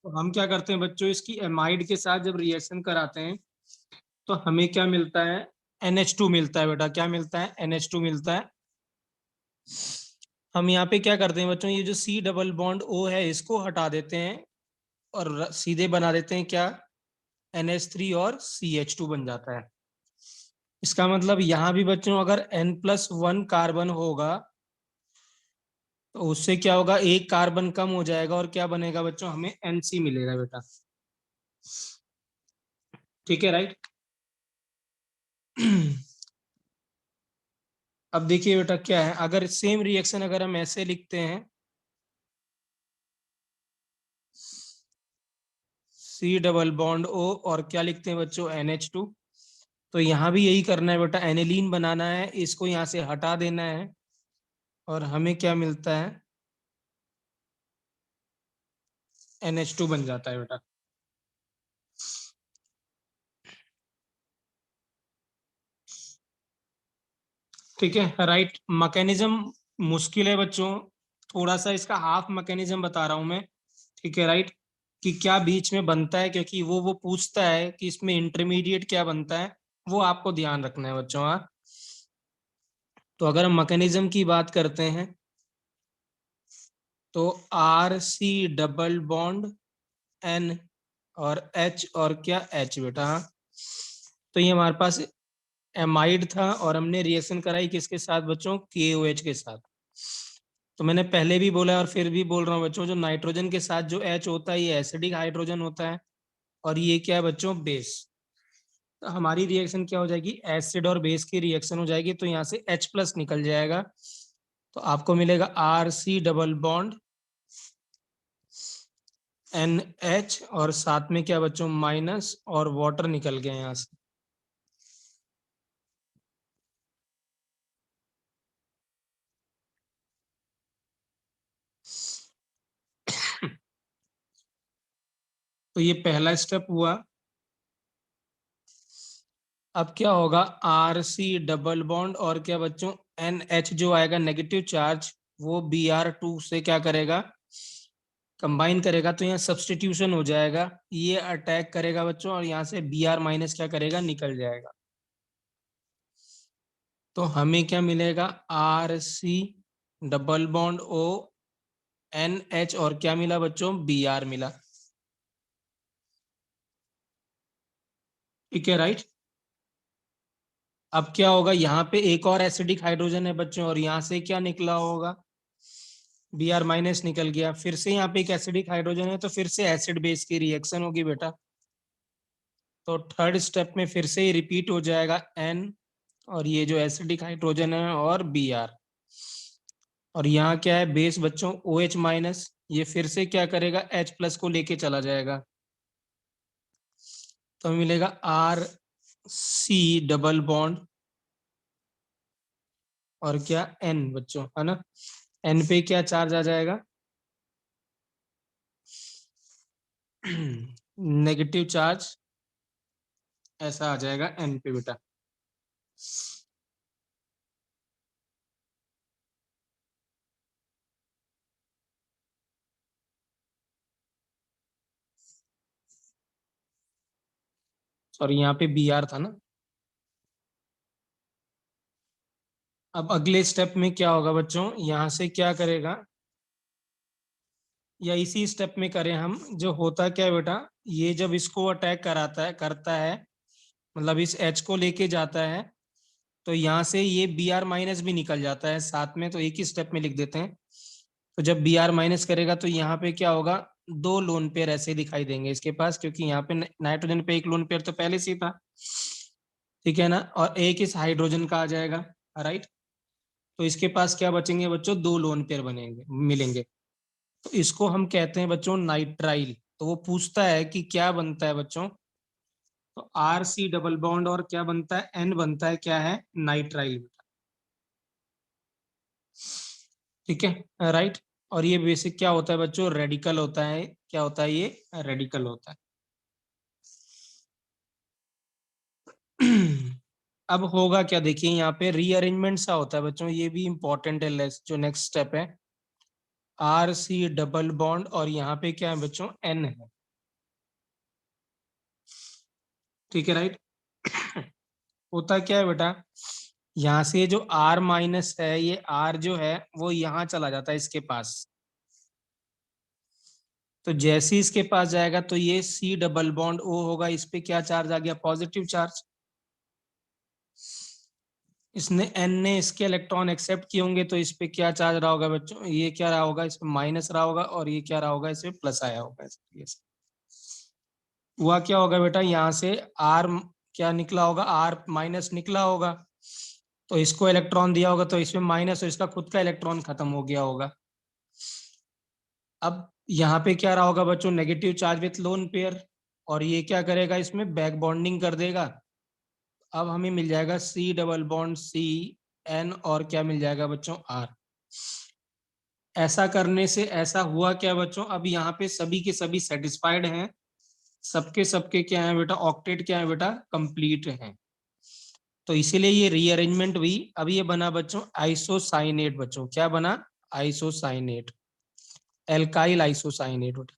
तो हम क्या करते हैं बच्चों, इसकी एमाइड के साथ जब रिएक्शन कराते हैं तो हमें क्या मिलता है, NH2 मिलता है बेटा। क्या मिलता है? NH2 मिलता है। हम यहाँ पे क्या करते हैं बच्चों, ये जो C डबल बॉन्ड O है इसको हटा देते हैं और सीधे बना देते हैं क्या, NH3 और CH2 बन जाता है। इसका मतलब यहाँ भी बच्चों अगर N+1 कार्बन होगा तो उससे क्या होगा, एक कार्बन कम हो जाएगा और क्या बनेगा बच्चों, हमें NC मिलेगा बेटा। ठीक है, राइट। अब देखिए बेटा क्या है, अगर सेम रिएक्शन अगर हम ऐसे लिखते हैं, C डबल बॉन्ड O और क्या लिखते हैं बच्चों, NH2, तो यहाँ भी यही करना है बेटा, एनिलीन बनाना है, इसको यहाँ से हटा देना है और हमें क्या मिलता है, NH2 बन जाता है बेटा। ठीक है, राइट। मैकेनिज्म मुश्किल है बच्चों, थोड़ा सा इसका हाफ मैकेनिज्म बता रहा हूं मैं। ठीक है, राइट, कि क्या बीच में बनता है, क्योंकि वो पूछता है कि इसमें इंटरमीडिएट क्या बनता है, वो आपको ध्यान रखना है बच्चों। हाँ, तो अगर हम मैकेनिज्म की बात करते हैं तो RC डबल बॉन्ड N और H और क्या, H बेटा। हाँ, तो ये हमारे पास एमाइड था और हमने रिएक्शन कराई किसके साथ बच्चों, KOH के साथ। तो मैंने पहले भी बोला और फिर भी बोल रहा हूँ बच्चों, जो नाइट्रोजन के साथ जो H होता है ये एसिडिक हाइड्रोजन होता है और ये क्या है बच्चों, बेस। तो हमारी रिएक्शन क्या हो जाएगी, एसिड और बेस की रिएक्शन हो जाएगी, तो यहाँ से H+ निकल जाएगा। तो आपको मिलेगा RC डबल बॉन्ड NH और साथ में क्या बच्चों, माइनस, और वाटर निकल गया यहाँ से। तो ये पहला स्टेप हुआ। अब क्या होगा, RC डबल बॉन्ड और क्या बच्चों, NH जो आएगा नेगेटिव चार्ज, वो Br2 से क्या करेगा, कंबाइन करेगा, तो यहाँ सब्सटीट्यूशन हो जाएगा, ये अटैक करेगा बच्चों और यहाँ से Br- क्या करेगा, निकल जाएगा। तो हमें क्या मिलेगा, RC double bond O NH और क्या मिला बच्चों, Br मिला। ठीक है, राइट। अब क्या होगा, यहाँ पे एक और एसिडिक हाइड्रोजन है बच्चों और यहाँ से क्या निकला होगा, Br- निकल गया। फिर से यहाँ पे एक एसिडिक हाइड्रोजन है तो फिर से एसिड बेस की रिएक्शन होगी बेटा। तो थर्ड स्टेप में फिर से ही रिपीट हो जाएगा N और ये जो एसिडिक हाइड्रोजन है और Br, और यहाँ क्या है बेस बच्चों, OH-, ये फिर से क्या करेगा, H+ को लेके चला जाएगा। तो मिलेगा RC डबल बॉन्ड और क्या N बच्चों, है ना। N पे क्या चार्ज आ जाएगा, नेगेटिव चार्ज, ऐसा आ जाएगा N पे बेटा। और यहाँ पे Br था ना। अब अगले स्टेप में क्या होगा बच्चों, यहाँ से क्या करेगा, या इसी स्टेप में करें हम, जो होता क्या है बेटा, ये जब इसको अटैक कराता है, करता है, मतलब इस H को लेके जाता है, तो यहाँ से ये Br- भी निकल जाता है साथ में, तो एक ही स्टेप में लिख देते हैं। तो जब Br- करेगा तो यहाँ पे क्या होगा, दो लोन पेयर ऐसे दिखाई देंगे इसके पास, क्योंकि यहाँ पे नाइट्रोजन पे एक लोन पेयर तो पहले से ही था। ठीक है ना, और एक इस हाइड्रोजन का आ जाएगा, राइट। तो इसके पास क्या बचेंगे बच्चों, दो लोन पेयर बनेंगे, मिलेंगे। तो इसको हम कहते हैं बच्चों नाइट्राइल। तो वो पूछता है कि क्या बनता है बच्चों, तो RC डबल बॉन्ड और क्या बनता है, N बनता है, क्या है, नाइट्राइल। ठीक है, राइट। और ये बेसिक क्या होता है बच्चों, रेडिकल होता है। क्या होता है ये, रेडिकल होता है। अब होगा क्या, देखिए यहाँ पे रीअरेंजमेंट सा होता है बच्चों, ये भी इंपॉर्टेंट है। जो नेक्स्ट स्टेप है, RC डबल बॉन्ड और यहाँ पे क्या है बच्चों, N है। ठीक है, राइट। होता क्या है बेटा, यहाँ से जो R माइनस है, ये R जो है वो यहाँ चला जाता है इसके पास। तो जैसे ही इसके पास जाएगा तो ये C डबल बॉन्ड O होगा, इस पे क्या चार्ज आ गया, पॉजिटिव चार्ज। इसने N ने इसके इलेक्ट्रॉन एक्सेप्ट किए होंगे, तो इस पे क्या चार्ज रहा होगा बच्चों, ये क्या रहा होगा, इस पे माइनस रहा होगा, और ये क्या रहा होगा, इस पे प्लस आया होगा। हुआ क्या होगा बेटा, यहाँ से R क्या निकला होगा, R माइनस निकला होगा, तो इसको इलेक्ट्रॉन दिया होगा, तो इसमें माइनस और इसका खुद का इलेक्ट्रॉन खत्म हो गया होगा। अब यहाँ पे क्या रहा होगा बच्चों, negative charge with lone pair, और ये क्या करेगा, इसमें बैक बॉन्डिंग कर देगा। अब हमें मिल जाएगा C double bond C N, और क्या मिल जाएगा बच्चों, R। ऐसा करने से ऐसा हुआ क्या बच्चों, अब यहाँ पे सभी के सभी सेटिस्फाइड हैं, सबके सबके क्या है बेटा, ऑक्टेट क्या है बेटा, कंप्लीट है। तो इसीलिए ये रीअरेंजमेंट हुई। अब ये बना बच्चों आइसोसाइनेट, बच्चों क्या बना, आइसोसाइनेट, एल्काइल आइसोसाइनेट।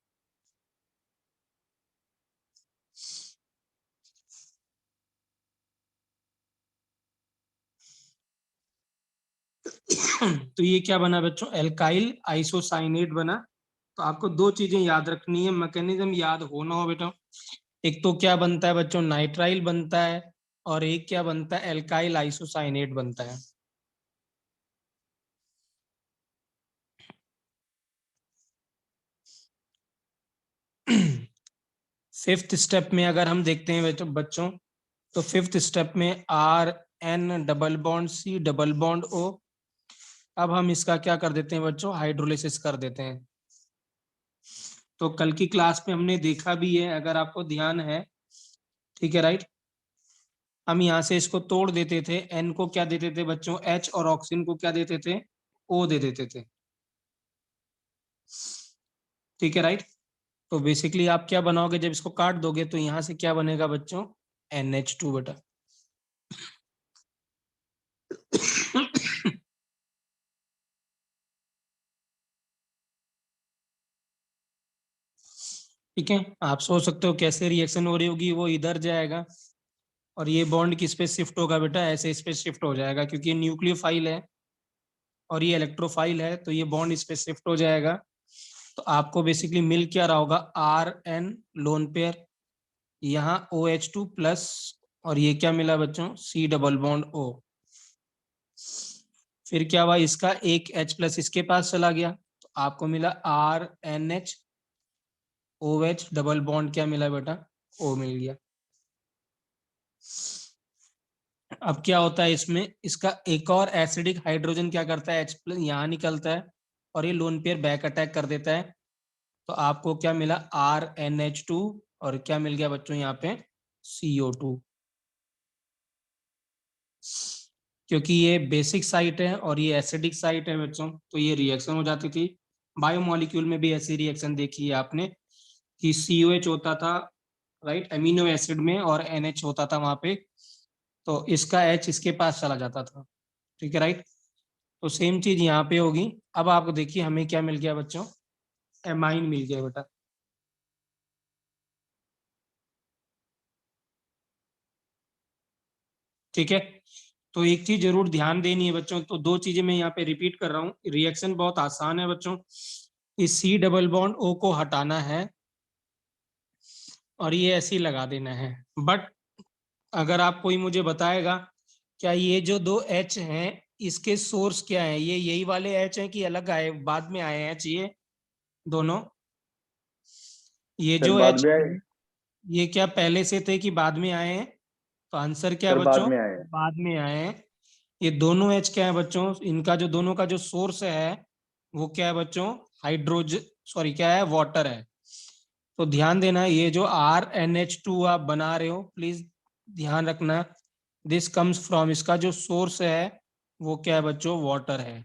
तो ये क्या बना बच्चों, एल्काइल आइसोसाइनेट बना। तो आपको दो चीजें याद रखनी है, मैकेनिज्म याद होना हो बेटा। एक तो क्या बनता है बच्चों, नाइट्राइल बनता है, और एक क्या बनता है, एल्काइल आइसोसाइनेट बनता है। फिफ्थ स्टेप में अगर हम देखते हैं बच्चों, तो फिफ्थ स्टेप में RN double bond C double bond O। अब हम इसका क्या कर देते हैं बच्चों, हाइड्रोलिसिस कर देते हैं। तो कल की क्लास में हमने देखा भी है, अगर आपको ध्यान है, ठीक है, राइट। हम यहाँ से इसको तोड़ देते थे, N को क्या देते थे बच्चों, H, और ऑक्सीजन को क्या देते थे, O दे देते थे। ठीक है, राइट। तो बेसिकली आप क्या बनाओगे, जब इसको काट दोगे तो यहाँ से क्या बनेगा बच्चों, NH2 बेटा। ठीक है, आप सोच सकते हो कैसे रिएक्शन हो रही होगी, वो इधर जाएगा, और ये बॉन्ड किस पे शिफ्ट होगा बेटा, ऐसे इस पे शिफ्ट हो जाएगा, क्योंकि ये न्यूक्लियोफाइल है और ये इलेक्ट्रोफाइल है, तो ये बॉन्ड इस पे शिफ्ट हो जाएगा। तो आपको बेसिकली मिल क्या रहा होगा, RN लोन पेयर, यहाँ OH2 प्लस, और ये क्या मिला बच्चों, C डबल बॉन्ड O। फिर क्या हुआ, इसका एक H प्लस इसके पास चला गया, तो आपको मिला RNH OH डबल बॉन्ड, क्या मिला बेटा, O मिल गया। अब क्या होता है इसमें, इसका एक और एसिडिक हाइड्रोजन क्या करता है, H प्लस यहाँ निकलता है, और ये लोन पेयर बैक अटैक कर देता है। तो आपको क्या मिला, RNH2, और क्या मिल गया बच्चों यहाँ पे, CO2। क्योंकि ये बेसिक साइट है और ये एसिडिक साइट है बच्चों, तो ये रिएक्शन हो जाती थी। बायोमोलिक्यूल में भी ऐसी रिएक्शन देखी है आपने, कि COH होता था, राइट, अमीनो एसिड में, और NH होता था वहां पे, तो इसका H इसके पास चला जाता था। ठीक है, राइट। तो सेम चीज यहाँ पे होगी। अब आप देखिए हमें क्या मिल गया बच्चों, एमाइन मिल गया बेटा। ठीक है, तो एक चीज जरूर ध्यान देनी है बच्चों, तो दो चीजें मैं यहाँ पे रिपीट कर रहा हूँ, रिएक्शन बहुत आसान है बच्चों। इस C डबल बॉन्ड O को हटाना है, और ये ऐसे ही लगा देना है। बट अगर आप कोई मुझे बताएगा, क्या ये जो दो H हैं, इसके सोर्स क्या है, ये यही वाले H हैं कि अलग आए, बाद में आए हैं H ये दोनों, ये सर जो बाद H में आए। ये क्या पहले से थे कि बाद में आए हैं, तो आंसर क्या है सर बाद बच्चों, में आए हैं। बाद में आए हैं। ये दोनों H क्या है बच्चों, इनका जो दोनों का जो सोर्स है वो क्या है बच्चों, हाइड्रोजन, सॉरी क्या है, वाटर है। तो ध्यान देना, ये जो RNH2 आप बना रहे हो, प्लीज ध्यान रखना, दिस कम्स फ्रॉम, इसका जो सोर्स है वो क्या है बच्चों, वाटर है।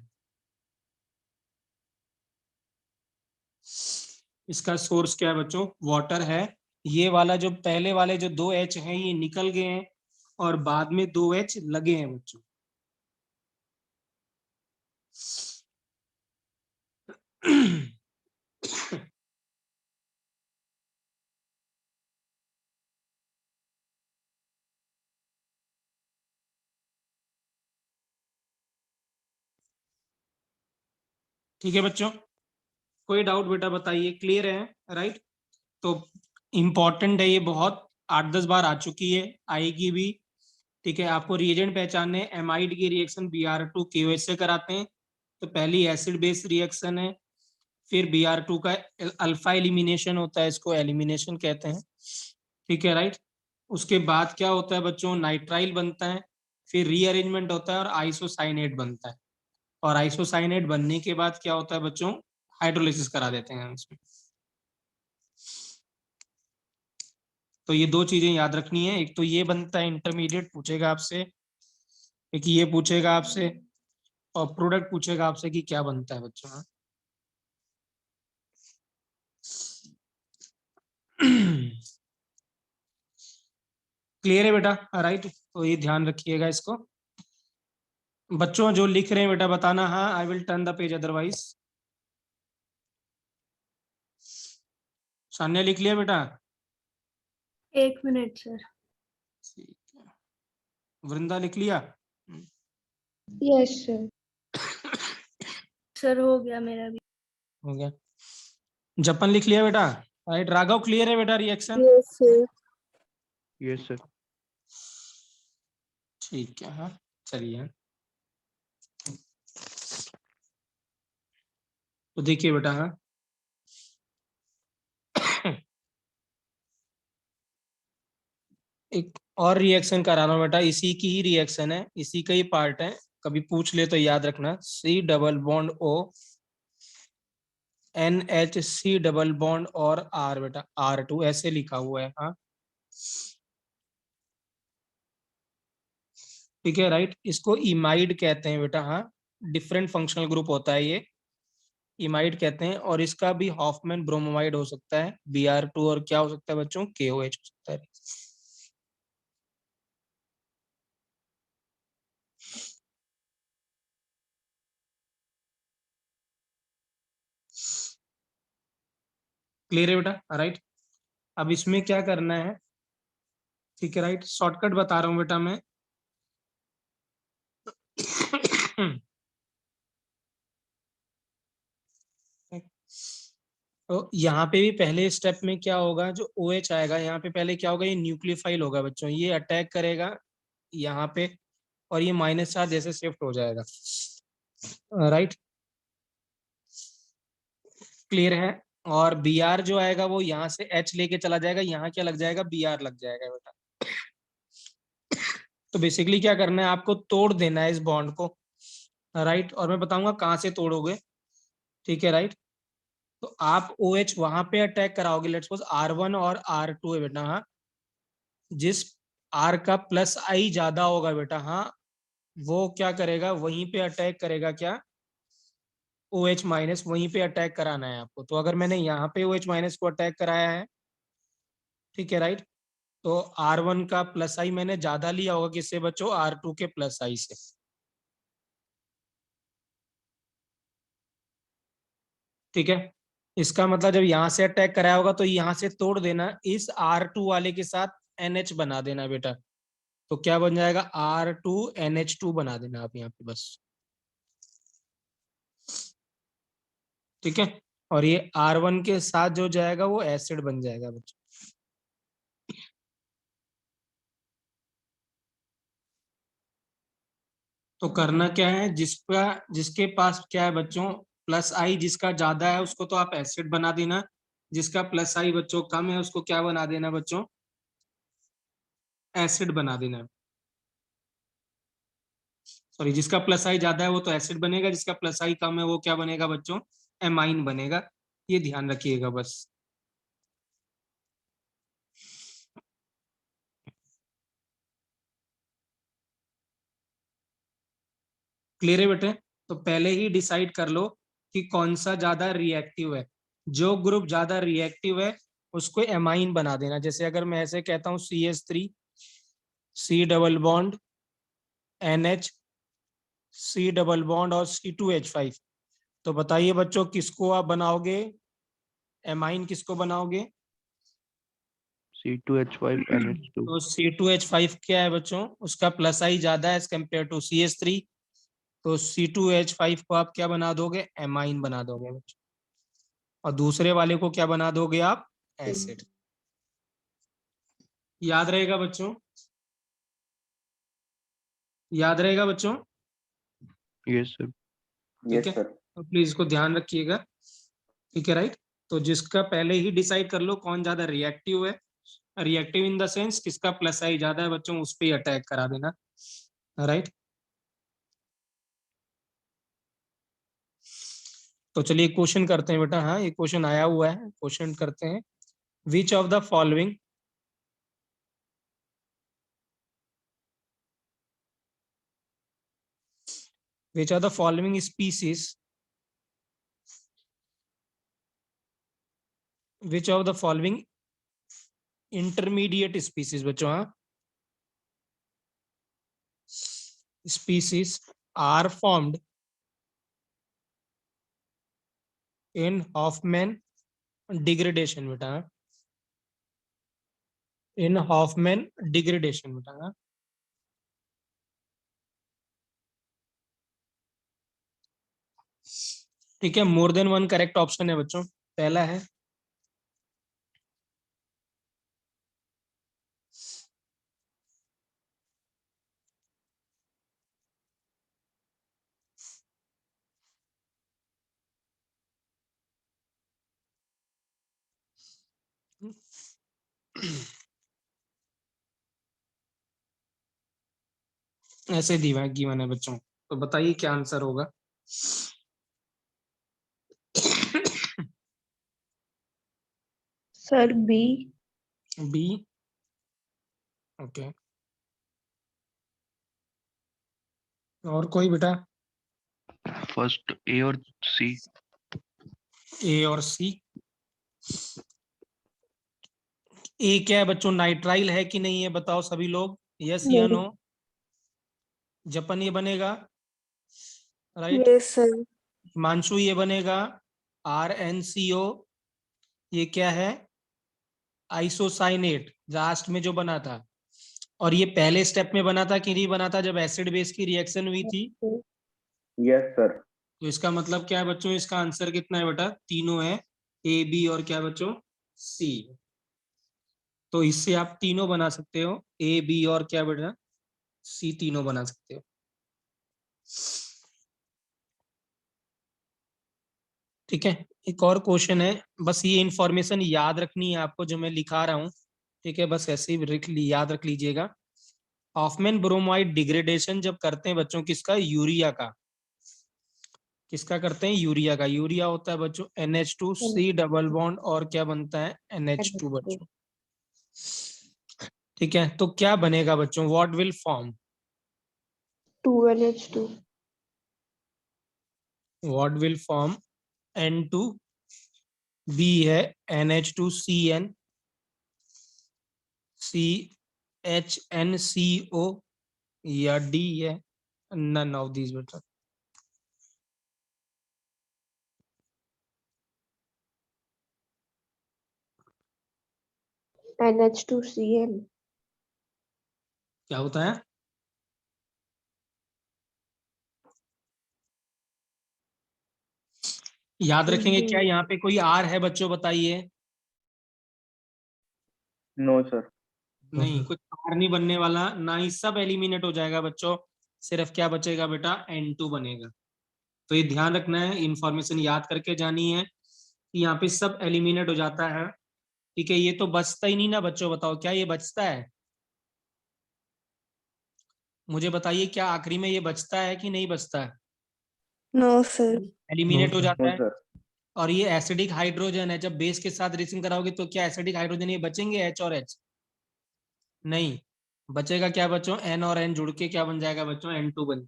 इसका सोर्स क्या है बच्चों, वाटर है। ये वाला जो पहले वाले जो दो H हैं ये निकल गए हैं, और बाद में दो H लगे हैं बच्चों। ठीक है बच्चों, कोई डाउट बेटा बताइए, क्लियर है? राइट, तो इम्पॉर्टेंट है ये बहुत, 8-10 बार आ चुकी है, आएगी भी। ठीक है, आपको रिएजेंट पहचानने, एमाइड की रिएक्शन Br2 KOH से कराते हैं। तो पहली एसिड बेस रिएक्शन है, फिर Br2 का अल्फा एलिमिनेशन होता है, इसको एलिमिनेशन कहते हैं। ठीक है राइट, उसके बाद क्या होता है बच्चों, नाइट्राइल बनता है, फिर रीअरेंजमेंट होता है और आइसोसाइनेट बनता है। और आइसोसाइनेट बनने के बाद क्या होता है बच्चों, हाइड्रोलिसिस करा देते हैं इसमें। तो ये दो चीजें याद रखनी है, एक तो ये बनता है, इंटरमीडिएट पूछेगा आपसे, एक ये पूछेगा आपसे, और प्रोडक्ट पूछेगा आपसे कि क्या बनता है बच्चों। क्लियर है बेटा? राइट, तो ये ध्यान रखिएगा इसको। बच्चों जो लिख रहे हैं बेटा बताना, हाँ I will turn the page otherwise. Sanya लिख लिया बेटा? 1 मिनट सर। ठीक है, वृंदा लिख लिया? Yes sir. सर हो गया मेरा भी। हो गया। जपन लिख लिया बेटा? राइट, राघव क्लियर है बेटा reaction? Yes sir. Yes sir. ठीक है, हाँ चलिए, तो देखिए बेटा, हाँ एक और रिएक्शन करा रहा हूं बेटा, इसी की ही रिएक्शन है, इसी का ही पार्ट है, कभी पूछ ले तो याद रखना। C+O NH C और R बेटा, R2 ऐसे लिखा हुआ है, हाँ ठीक है राइट, इसको इमाइड कहते हैं बेटा, हाँ डिफरेंट फंक्शनल ग्रुप होता है ये, इमाइड कहते हैं। और इसका भी हॉफमैन ब्रोमोमाइड हो सकता है Br2, और क्या हो सकता है बच्चों, KOH हो सकता है। क्लियर है बेटा? राइट, अब इसमें क्या करना है, ठीक है राइट, शॉर्टकट बता रहा हूं बेटा मैं। तो यहाँ पे भी पहले स्टेप में क्या होगा, जो OH आएगा यहाँ पे, पहले क्या होगा, ये न्यूक्लियोफाइल होगा बच्चों, ये अटैक करेगा यहाँ पे, और ये माइनस चार्ज जैसे शिफ्ट हो जाएगा। राइट, क्लियर है? और Br जो आएगा वो यहाँ से H लेके चला जाएगा, यहाँ क्या लग जाएगा, Br लग जाएगा बेटा। तो बेसिकली क्या करना है, आपको तोड़ देना है इस बॉन्ड को। राइट, और मैं बताऊंगा कहाँ से तोड़ोगे। ठीक है राइट, तो आप OH वहां पे अटैक कराओगे, लेट्स सपोज R1 और R2 है बेटा, हाँ जिस R का प्लस आई ज्यादा होगा बेटा, हाँ वो क्या करेगा, वहीं पे अटैक करेगा, क्या, OH माइनस, वहीं पे अटैक कराना है आपको। तो अगर मैंने यहाँ पे OH माइनस को अटैक कराया है, ठीक है राइट, तो R1 का प्लस आई मैंने ज्यादा लिया होगा, किससे बच्चों, R2 के प्लस आई से। ठीक है, इसका मतलब जब यहाँ से अटैक कराया होगा तो यहाँ से तोड़ देना, इस R2 वाले के साथ NH बना देना बेटा। तो क्या बन जाएगा, R2NH2 बना देना आप यहाँ पे बस। ठीक है, और ये R1 के साथ जो जाएगा वो एसिड बन जाएगा बच्चों। तो करना क्या है, जिसके पास क्या है बच्चों, प्लस आई जिसका ज्यादा है उसको तो आप एसिड बना देना, जिसका प्लस आई बच्चों कम है उसको क्या बना देना बच्चों, एसिड बना देना। सॉरी, जिसका प्लस आई ज्यादा है वो तो एसिड बनेगा, जिसका प्लस आई कम है वो क्या बनेगा बच्चों, एमाइन बनेगा। ये ध्यान रखिएगा बस। क्लियर है बेटे? तो पहले ही डिसाइड कर लो कि कौन सा ज्यादा रिएक्टिव है, जो ग्रुप ज्यादा रिएक्टिव है उसको एमाइन बना देना। जैसे अगर मैं ऐसे कहता हूँ CH3 C+, NH C+, और C2H5, तो बताइए बच्चों किसको आप बनाओगे, एमाइन किसको बनाओगे? C2H5 NH2। तो C2H5 क्या है बच्चों, उसका प्लस आई ज्यादा है एज कम्पेयर टू CH3, तो C2H5 को आप क्या बना दोगे, एमाइन बना दोगे बच्चों, और दूसरे वाले को क्या बना दोगे आप, एसिड। याद रहेगा बच्चों, याद रहेगा बच्चों, Yes, sir. ठीक है, तो प्लीज इसको ध्यान रखिएगा, ठीक है, राइट। तो जिसका पहले ही डिसाइड कर लो कौन ज्यादा रिएक्टिव है, रिएक्टिव इन द सेंस किसका प्लस आई ज्यादा है बच्चों, उस पर अटैक करा देना, राइट। तो चलिए क्वेश्चन करते हैं बेटा, हाँ ये क्वेश्चन आया हुआ है, क्वेश्चन करते हैं। Which of the following which are the following species, which of the following intermediate species बच्चों, हाँ species are formed in Hoffman degradation बेटा, in Hoffman degradation बेटा, हाँ? ठीक है, more than one correct option है बच्चों, पहला है ऐसे दीवा गिवन है बच्चों, तो बताइए क्या आंसर होगा। Sir B. बी, ओके, और कोई बेटा, First A or C. ए और सी। ए क्या है बच्चों, नाइट्राइल है कि नहीं है, बताओ सभी लोग, यस या नो। जपन ये बनेगा, राइट। Yes sir. हिमांशु ये बनेगा, RnCO, ये क्या है, आइसोसाइनेट, लास्ट में जो बना था, और ये पहले स्टेप में बना था कि नहीं बना था, जब एसिड बेस की रिएक्शन हुई थी। Yes sir. तो इसका मतलब क्या है बच्चों, इसका आंसर कितना है बेटा, तीनों है, ए बी और क्या बच्चों, सी। तो इससे आप तीनों बना सकते हो, ए बी और क्या बेटा, सी, तीनों बना सकते हो। ठीक है, एक और क्वेश्चन है, बस ये इंफॉर्मेशन याद रखनी है आपको जो मैं लिखा रहा हूँ, ठीक है, बस ऐसे ही याद रख लीजिएगा। हॉफमैन ब्रोमाइड डिग्रेडेशन जब करते हैं बच्चों, किसका, यूरिया का, किसका करते हैं, यूरिया का। यूरिया होता है बच्चों NH2C डबल बॉन्ड और क्या बनता है, NH2 बच्चों, ठीक है। तो क्या बनेगा बच्चों, what will form, 2NH2। What will form, N2, B है NH2CN, CHNCO, या D है none of these बेटा। NH2Cl। क्या होता है, याद रखेंगे क्या, यहाँ पे कोई R है बच्चों, बताइए। No sir. नहीं, कुछ R नहीं बनने वाला, ना ही सब एलिमिनेट हो जाएगा बच्चों, सिर्फ क्या बचेगा बेटा, N2 बनेगा। तो ये ध्यान रखना है, इंफॉर्मेशन याद करके जानी है कि यहाँ पे सब एलिमिनेट हो जाता है, ठीक है। ये तो बचता ही नहीं ना बच्चों, बताओ क्या ये बचता है, मुझे बताइए, क्या आखिरी में ये बचता है कि नहीं बचता है, नो सर। एलिमिनेट हो जाता नो है। सर। और ये एसिडिक हाइड्रोजन है, जब बेस के साथ रिएक्शन कराओगे तो क्या एसिडिक हाइड्रोजन ये बचेंगे, H और H, नहीं बचेगा, क्या बच्चों, N और N जुड़ के क्या बन जाएगा बच्चों, N2 बन।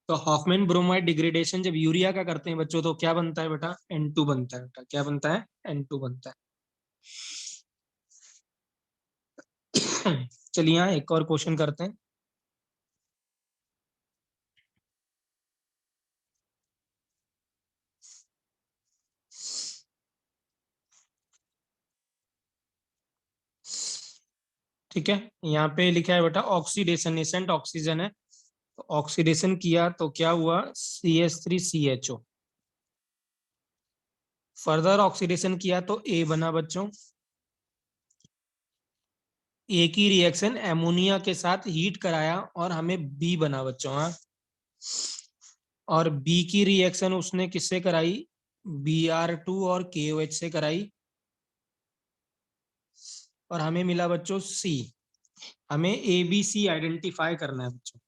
तो हॉफमैन ब्रोमाइड डिग्रेडेशन जब यूरिया का करते हैं बच्चों, तो क्या बनता है बेटा, N2 बनता है बेटा, क्या बनता है, N2 बनता है। चलिए यहाँ एक और क्वेश्चन करते हैं। ठीक है, यहाँ पे लिखा है बेटा, ऑक्सीडेशन, नेसेंट ऑक्सीजन है, तो ऑक्सीडेशन किया तो क्या हुआ, CH3CHO। फर्दर ऑक्सीडेशन किया तो A बना बच्चों। ए की रिएक्शन एमोनिया के साथ हीट कराया और हमें बी बना बच्चों। हाँ, और बी की रिएक्शन उसने किससे कराई, Br2 और KOH से कराई, और हमें मिला बच्चों सी। हमें ABC आइडेंटिफाई करना है बच्चों।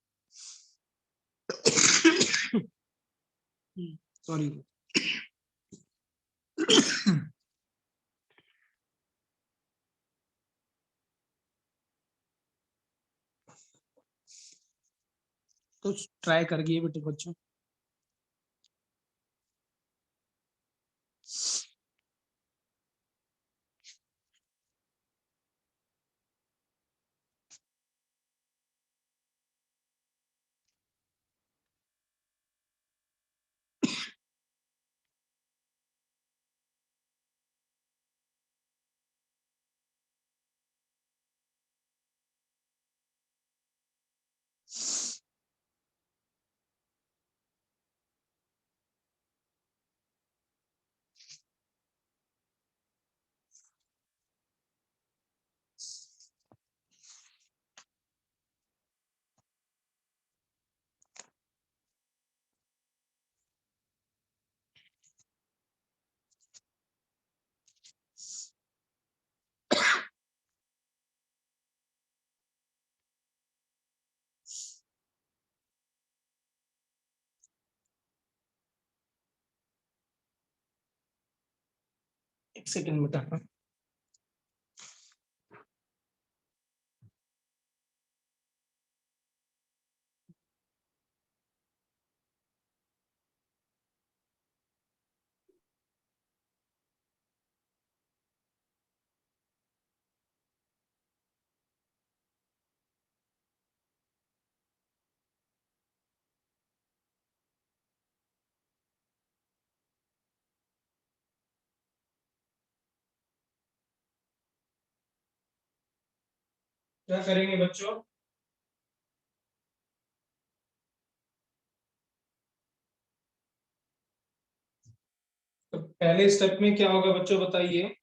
सॉरी। तो ट्राई करिए बेटे बच्चों। एक सेकंड बेटा। क्या करेंगे बच्चों, तो पहले स्टेप में क्या होगा बच्चों बताइए।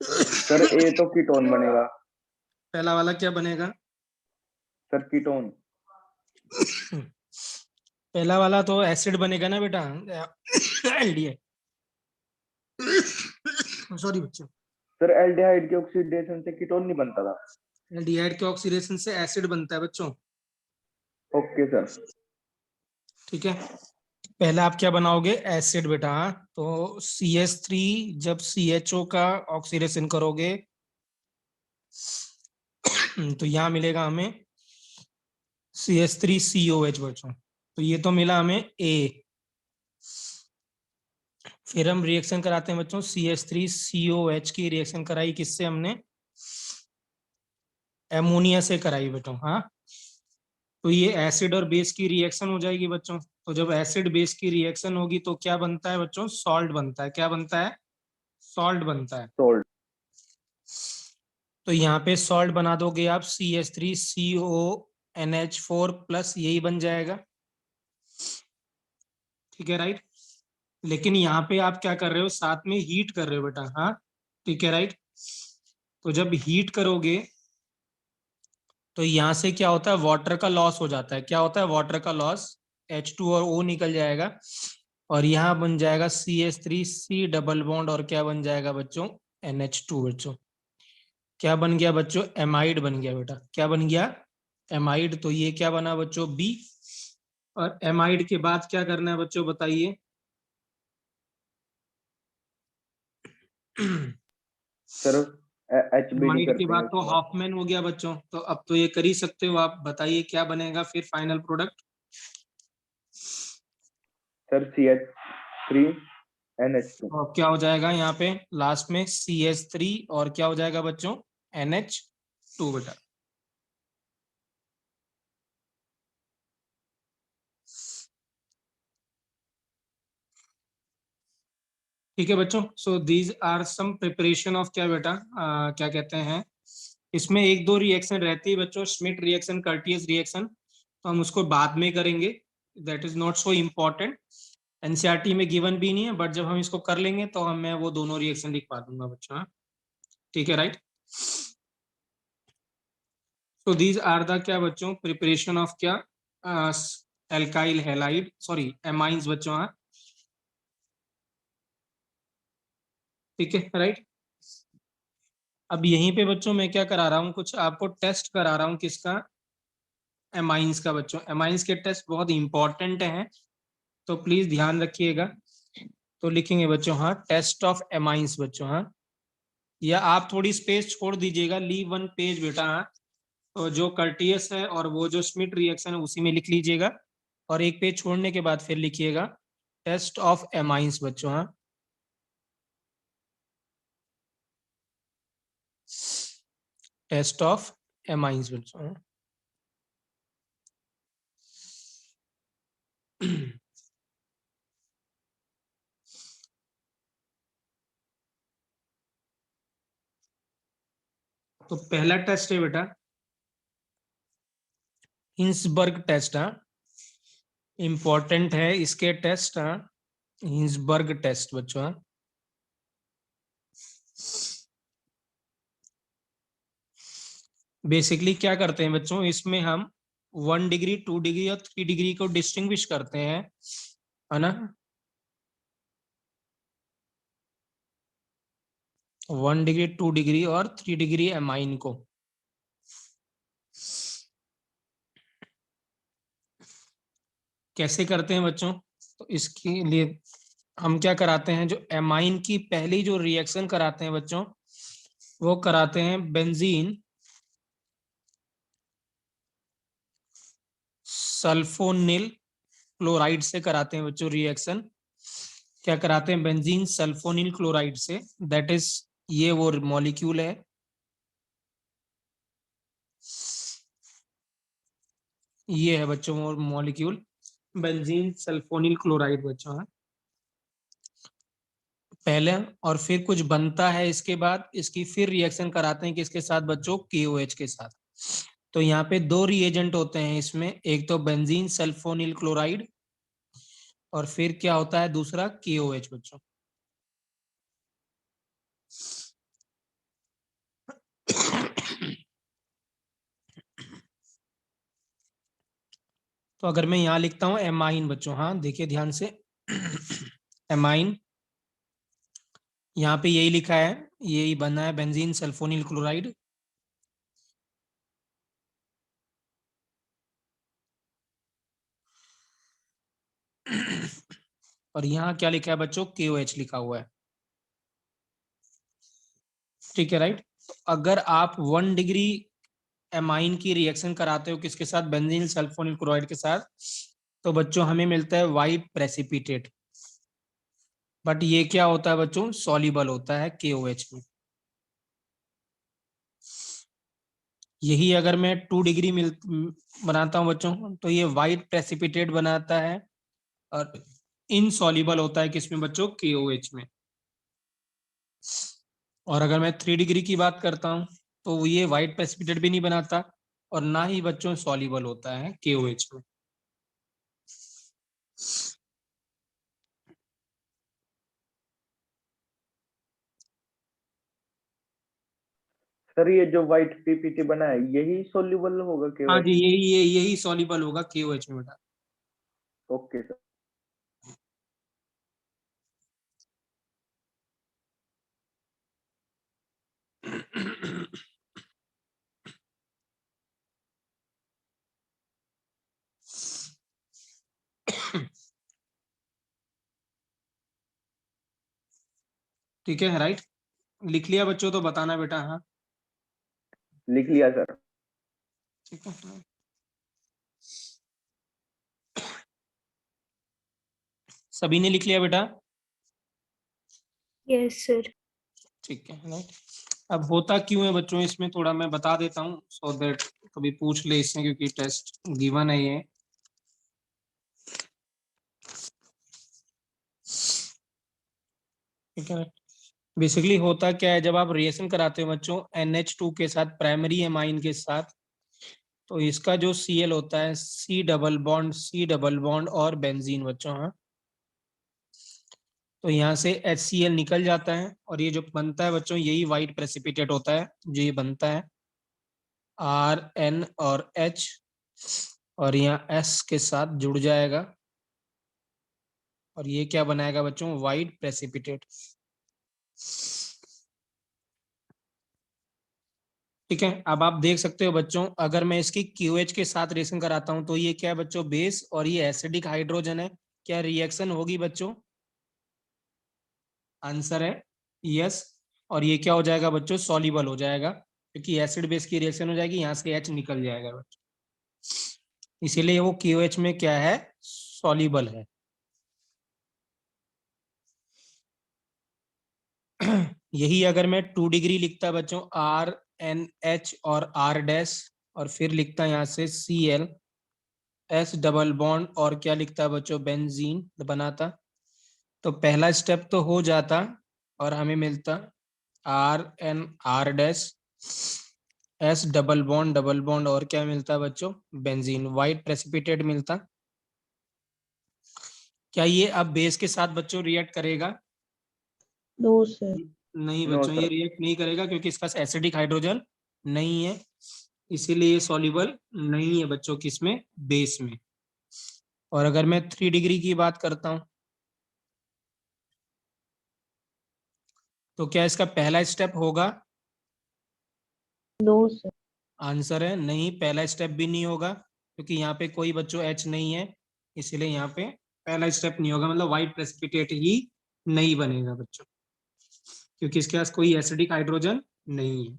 सर ए तो कीटोन बनेगा। पहला वाला क्या बनेगा, सर कीटोन। पहला वाला तो एसिड बनेगा ना बेटा, एल्डिहाइड। सॉरी बच्चों, सर एल्डिहाइड के ऑक्सीडेशन से कीटोन नहीं बनता था। एल्डिहाइड के ऑक्सीडेशन से एसिड बनता है बच्चों। Okay sir. ठीक है, पहले आप क्या बनाओगे, एसिड बेटा। हाँ, तो CH3 जब CHO का ऑक्सीडेशन करोगे तो यहाँ मिलेगा हमें CH3COH बच्चों। तो ये तो मिला हमें A। फिर हम रिएक्शन कराते हैं बच्चों, CH3COH की रिएक्शन कराई किससे हमने, एमोनिया से कराई बेटो। हाँ, तो ये एसिड और बेस की रिएक्शन हो जाएगी बच्चों। तो जब एसिड बेस की रिएक्शन होगी तो क्या बनता है बच्चों, सॉल्ट बनता है। क्या बनता है, सॉल्ट बनता है। सोल्ट। तो यहाँ पे सॉल्ट बना दोगे आप, CH3CONH4 प्लस, यही बन जाएगा। ठीक है, राइट। लेकिन यहाँ पे आप क्या कर रहे हो, साथ में हीट कर रहे हो बेटा। हाँ, ठीक है, राइट। तो जब हीट करोगे तो यहाँ से क्या होता है, वाटर का लॉस हो जाता है। क्या होता है, वाटर का लॉस, H2 और O निकल जाएगा, और यहाँ बन जाएगा CH3C डबल बॉन्ड, और क्या बन जाएगा बच्चों, NH2 बच्चों। क्या बन गया बच्चों, एमाइड बन गया बेटा। क्या बन गया, एमाइड। तो ये क्या बना बच्चों, B। और एमाइड के बाद क्या करना है बच्चों बताइए। सर HBD एमाइड के करते हैं बाद तो उसके बाद। हॉफमैन हो गया बच्चों। तो अब तो ये कर ही सकते हो आप, बताइए क्या बनेगा फिर फाइनल प्रोडक्ट। Sir CH3NH2। और क्या हो जाएगा यहाँ पे लास्ट में, CH3 और क्या हो जाएगा बच्चों, NH2 बेटा। ठीक है बच्चों, so these are some preparation of क्या बेटा, क्या कहते हैं, इसमें एक दो रिएक्शन रहती है बच्चों, श्मिट रिएक्शन, कर्टियस रिएक्शन, तो हम उसको बाद में करेंगे, that is not so important, NCERT में गिवन भी नहीं है, बट जब हम इसको कर लेंगे तो मैं वो दोनों रिएक्शन लिखवा दूंगा बच्चों। हाँ, ठीक है, right. So these are the क्या बच्चों, प्रिपरेशन ऑफ क्या, एल्काइल हैलाइड, सॉरी एमाइंस बच्चों। हाँ, ठीक है, राइट। अब यहीं पे बच्चों मैं क्या करा रहा हूँ, कुछ आपको टेस्ट करा रहा हूँ, किसका, एमाइंस का बच्चों। एमाइंस के टेस्ट बहुत इंपॉर्टेंट हैं, तो प्लीज ध्यान रखिएगा। तो लिखेंगे बच्चों, हाँ, टेस्ट ऑफ एमाइंस बच्चों। हाँ, या आप थोड़ी स्पेस छोड़ दीजिएगा, लीव वन पेज बेटा। हाँ, तो जो कर्टियस है और वो जो स्मिट रिएक्शन है उसी में लिख लीजिएगा, और एक पेज छोड़ने के बाद फिर लिखिएगा टेस्ट ऑफ एमाइंस बच्चों। हाँ, टेस्ट ऑफ एमाइंस बच्चों। हाँ। तो पहला टेस्ट है बेटा हिंसबर्ग टेस्ट। हाँ, इंपॉर्टेंट है इसके टेस्ट। हाँ, हिंसबर्ग टेस्ट बच्चों। हाँ, बेसिकली क्या करते हैं बच्चों, इसमें हम 1 डिग्री, 2 डिग्री और 3 डिग्री को डिस्टिंग्विश करते हैं, है ना। 1 डिग्री, 2 डिग्री और 3 डिग्री एमाइन को। कैसे करते हैं बच्चों, तो इसके लिए हम क्या कराते हैं, जो एमाइन की पहली जो रिएक्शन कराते हैं बच्चों, वो कराते हैं बेंजीन सल्फोनिल क्लोराइड से कराते हैं बच्चों रिएक्शन। क्या कराते हैं, बेंजीन सल्फोनिल क्लोराइड से, दैट इज ये वो मॉलिक्यूल है, ये है बच्चों वो मॉलिक्यूल, बेंजीन सल्फोनिल क्लोराइड बच्चों। हाँ, पहले, और फिर कुछ बनता है इसके बाद, इसकी फिर रिएक्शन कराते हैं किसके साथ बच्चों, KOH के साथ। तो यहाँ पे दो रिएजेंट होते हैं इसमें, एक तो बेंजीन सल्फोनिल क्लोराइड, और फिर क्या होता है दूसरा, KOH बच्चों। तो अगर मैं यहाँ लिखता हूँ एमाइन बच्चों, हाँ देखिए ध्यान से, एमाइन, यहाँ पे यही लिखा है, यही बना है बेंजीन सल्फोनिल क्लोराइड। और यहाँ क्या लिखा है बच्चों, KOH लिखा हुआ है, ठीक है, राइट। अगर आप 1 डिग्री एमाइन की रिएक्शन कराते हो किसके साथ, बेंजीन सल्फोनिल क्लोराइड के साथ, तो बच्चों हमें मिलता है वाइट प्रेसिपिटेट, बट ये क्या होता है बच्चों, सॉल्युबल होता है KOH में। यही अगर मैं 2 डिग्री बनाता हूं बच्चों, तो ये वाइट प्रेसिपिटेट बनाता है, और इनसॉल्युबल होता है किसमें बच्चों, KOH में। और अगर मैं 3 डिग्री की बात करता हूं, तो ये वाइट प्रेसिपिटेट भी नहीं बनाता, और ना ही बच्चों सॉल्युबल होता है KOH में। सर ये जो व्हाइट पीपीटी बना है यही सोल्यूबल होगा हाँ जी, केओएच में? यही सॉल्युबल होगा KOH में बेटा। Okay sir. ठीक है, राइट। लिख लिया बच्चों तो बताना बेटा। हाँ, लिख लिया सर। ठीक है, सभी ने लिख लिया बेटा, Yes, sir. ठीक है, राइट। अब होता क्यों है बच्चों, इसमें थोड़ा मैं बता देता हूँ, सो दैट कभी पूछ ले इसमें, क्योंकि टेस्ट गिवन है ये। ठीक है। बेसिकली होता क्या है, जब आप रिएक्शन कराते हो बच्चों NH2 के साथ, प्राइमरी एमाइन के साथ, तो इसका जो Cl होता है C डबल बॉन्ड और बेंजीन बच्चों। हाँ, तो यहाँ से HCl निकल जाता है और ये जो बनता है बच्चों यही वाइट प्रेसिपिटेट होता है जो ये बनता है, RN और H, और यहाँ S के साथ जुड़ जाएगा और ये क्या बनाएगा बच्चों, वाइट प्रेसिपिटेट। ठीक है, अब आप देख सकते हो बच्चों, अगर मैं इसकी QH के साथ रिएक्शन कराता हूं तो ये क्या है बच्चों, बेस, और ये एसिडिक हाइड्रोजन है। क्या रिएक्शन होगी बच्चों? आंसर है यस। और ये क्या हो जाएगा बच्चों, सॉल्युबल हो जाएगा, क्योंकि एसिड बेस की रिएक्शन हो जाएगी, यहाँ से H निकल जाएगा बच्चों, इसीलिए वो QH में क्या है, सॉल्युबल है। यही अगर मैं 2 डिग्री लिखता बच्चों, RNH और R डैश, और फिर लिखता यहाँ से Cl S डबल बॉन्ड, और क्या लिखता है बच्चों, बेंजीन बनाता, तो पहला स्टेप तो हो जाता और हमें मिलता RNR dash S double bond, और क्या मिलता बच्चों, बेंजीन, वाइट प्रेसिपिटेट मिलता। क्या ये अब बेस के साथ बच्चों रिएक्ट करेगा? No sir. नहीं नो बच्चों, ये सर। रिएक्ट नहीं करेगा क्योंकि इसका एसिडिक हाइड्रोजन नहीं है, इसीलिए ये सॉल्युबल नहीं है बच्चों किसमें, बेस में। और अगर मैं 3 डिग्री की बात करता हूं तो क्या इसका पहला स्टेप होगा? No sir. आंसर है नहीं, पहला स्टेप भी नहीं होगा क्योंकि यहाँ पे कोई बच्चों H नहीं है, इसीलिए यहाँ पे पहला स्टेप नहीं होगा, मतलब वाइट प्रेसिपिटेट ही नहीं बनेगा बच्चों, क्योंकि इसके पास कोई एसिडिक हाइड्रोजन नहीं है।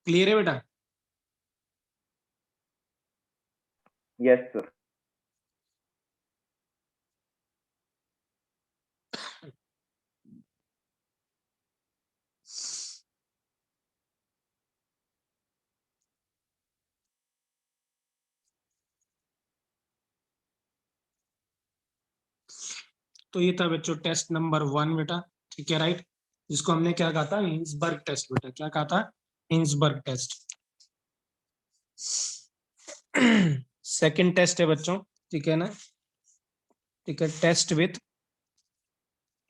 क्लियर है बेटा? Yes sir. तो ये था बच्चों टेस्ट नंबर 1 बेटा, ठीक है राइट, जिसको हमने क्या कहा था, हिंसबर्ग टेस्ट बेटा, क्या कहा था, हिंसबर्ग टेस्ट। सेकंड टेस्ट है बच्चों, ठीक है ना, ठीक है, टेस्ट विथ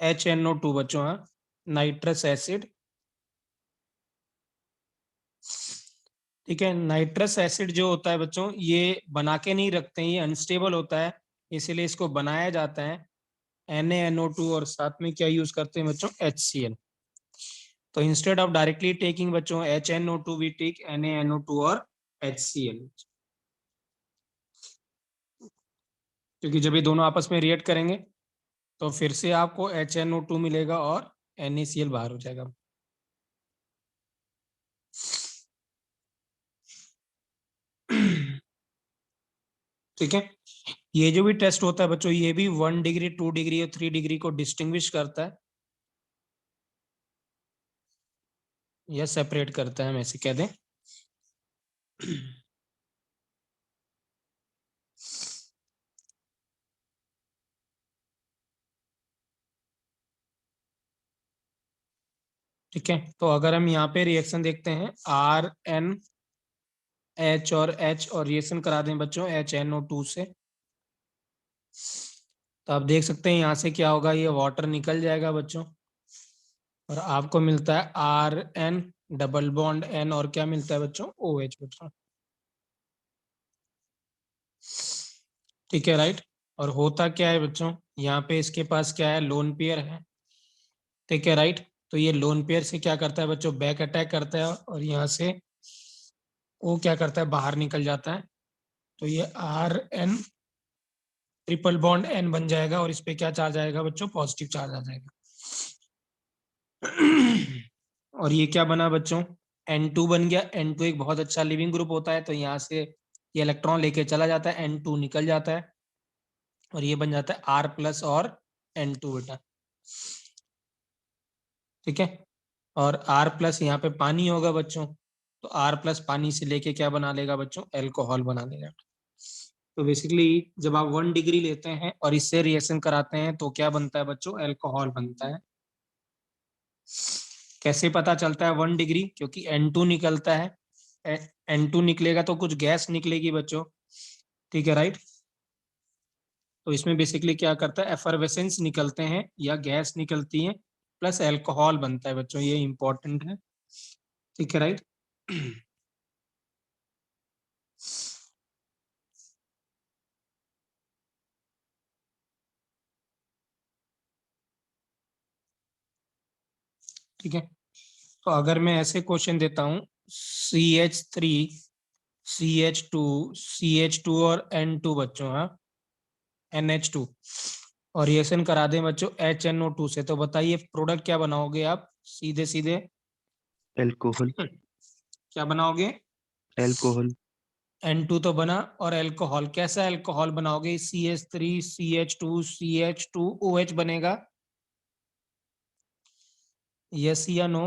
HNO2 बच्चों, हाँ, नाइट्रस एसिड। ठीक है, नाइट्रस एसिड जो होता है बच्चों ये बना के नहीं रखते हैं, ये अनस्टेबल होता है, इसीलिए इसको बनाया जाता है NaNO2, और साथ में क्या यूज करते हैं बच्चों, HCl। तो इंस्टेड ऑफ डायरेक्टली टेकिंग बच्चों HNO2 वी टेक NaNO2 और HCl, क्योंकि जब ये दोनों आपस में रिएक्ट करेंगे तो फिर से आपको HNO2 मिलेगा और NaCl बाहर हो जाएगा। ठीक है, ये जो भी टेस्ट होता है बच्चों ये भी 1 डिग्री 2 डिग्री और 3 डिग्री को डिस्टिंग्विश करता है या सेपरेट करता है, हम ऐसे कह दें। ठीक है, तो अगर हम यहाँ पे रिएक्शन देखते हैं RNH और H, और रिएक्शन करा दें बच्चों HNO2 से, तो आप देख सकते हैं यहाँ से क्या होगा, ये वाटर निकल जाएगा बच्चों और आपको मिलता है RN डबल बॉन्ड N, और क्या मिलता है बच्चों, OH बच्चों। ठीक है राइट, और होता क्या है बच्चों, यहाँ पे इसके पास क्या है, लोन पेयर है। ठीक है राइट, तो ये लोन पेयर से क्या करता है बच्चों, बैक अटैक करता है और यहाँ से वो क्या करता है, बाहर निकल जाता है, तो ये RN ट्रिपल बॉन्ड N बन जाएगा और इस पे क्या चार्ज आएगा बच्चों, पॉजिटिव चार्ज आ जाएगा। और ये क्या बना बच्चों, N2 बन गया। N2 एक बहुत अच्छा लिविंग ग्रुप होता है, तो यहाँ से ये इलेक्ट्रॉन लेके चला जाता है, N2 निकल जाता है और ये बन जाता है R प्लस और N2 बेटा। ठीक है, और R प्लस यहाँ पे पानी होगा बच्चों, तो R प्लस पानी से लेके क्या बना लेगा बच्चों, एल्कोहल बना लेगा। तो बेसिकली जब आप 1 डिग्री लेते हैं और इससे रिएक्शन कराते हैं तो क्या बनता है बच्चों, एल्कोहल बनता है। कैसे पता चलता है 1 डिग्री, क्योंकि N2 निकलता है, N2 निकलेगा तो कुछ गैस निकलेगी बच्चों, ठीक है राइट। तो इसमें बेसिकली क्या करता है, एफरवेसेंस निकलते हैं या गैस निकलती है प्लस एल्कोहल बनता है बच्चों, ये इंपॉर्टेंट है, ठीक है राइट। ठीक है, तो अगर मैं ऐसे क्वेश्चन देता हूँ CH3 CH2 CH2 और N2 बच्चों, हाँ NH2, और रिएक्शन करा दें बच्चों HNO2 से, तो बताइए प्रोडक्ट क्या बनाओगे आप, सीधे सीधे अल्कोहल। क्या बनाओगे, अल्कोहल। N2 तो बना, और अल्कोहल, कैसा अल्कोहल बनाओगे, CH3 CH2 CH2OH बनेगा, यस या no.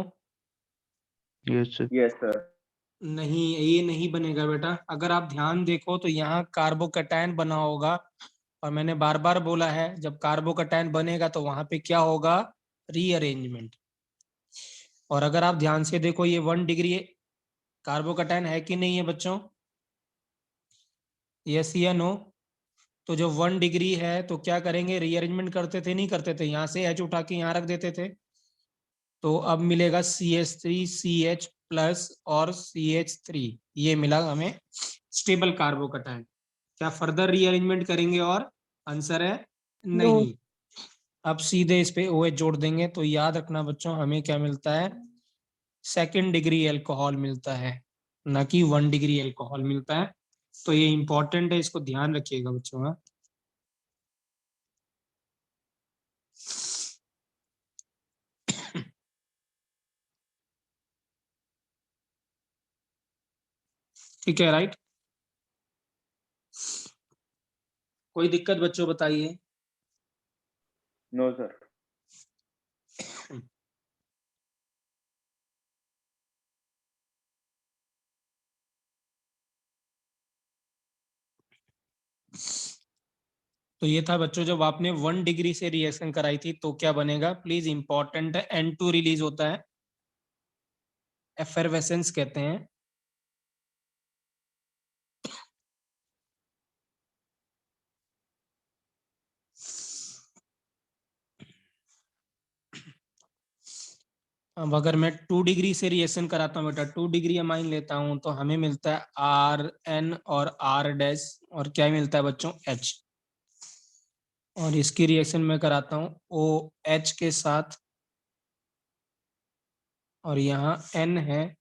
Yes sir. Yes sir. नहीं, ये नहीं बनेगा बेटा। अगर आप ध्यान देखो तो यहाँ कार्बोकैटायन बना होगा, और मैंने बार बार बोला है जब कार्बोकैटायन बनेगा तो वहां पे क्या होगा, रीअरेंजमेंट। और अगर आप ध्यान से देखो ये 1 डिग्री कार्बोकैटायन है कि नहीं है बच्चों, यस या नो। तो जो 1 डिग्री है तो क्या करेंगे, रीअरेंजमेंट करते थे नहीं करते थे, यहाँ से H उठा के यहाँ रख देते थे, तो अब मिलेगा CH3 CH प्लस और CH3, ये मिला हमें स्टेबल कार्बोकैटायन। क्या फर्दर रीअरेंजमेंट करेंगे, और आंसर है नो। नहीं। अब सीधे इस पे OH जोड़ देंगे, तो याद रखना बच्चों हमें क्या मिलता है, 2nd डिग्री एल्कोहल मिलता है, ना कि 1 डिग्री एल्कोहल मिलता है। तो ये इंपॉर्टेंट है, इसको ध्यान रखिएगा बच्चों, हाँ। ठीक है राइट, कोई दिक्कत बच्चों बताइए। No sir. तो ये था बच्चों, जब आपने 1 डिग्री से रिएक्शन कराई थी तो क्या बनेगा, प्लीज इंपॉर्टेंट है, N2 रिलीज होता है, एफरवेसेंस कहते हैं। अब अगर मैं 2 डिग्री से रिएक्शन कराता हूँ बेटा, 2 डिग्री अमाइन लेता हूँ, तो हमें मिलता है RN और R डैश, और क्या मिलता है बच्चों, H। और इसकी रिएक्शन में कराता हूँ OH के साथ, और यहाँ N है,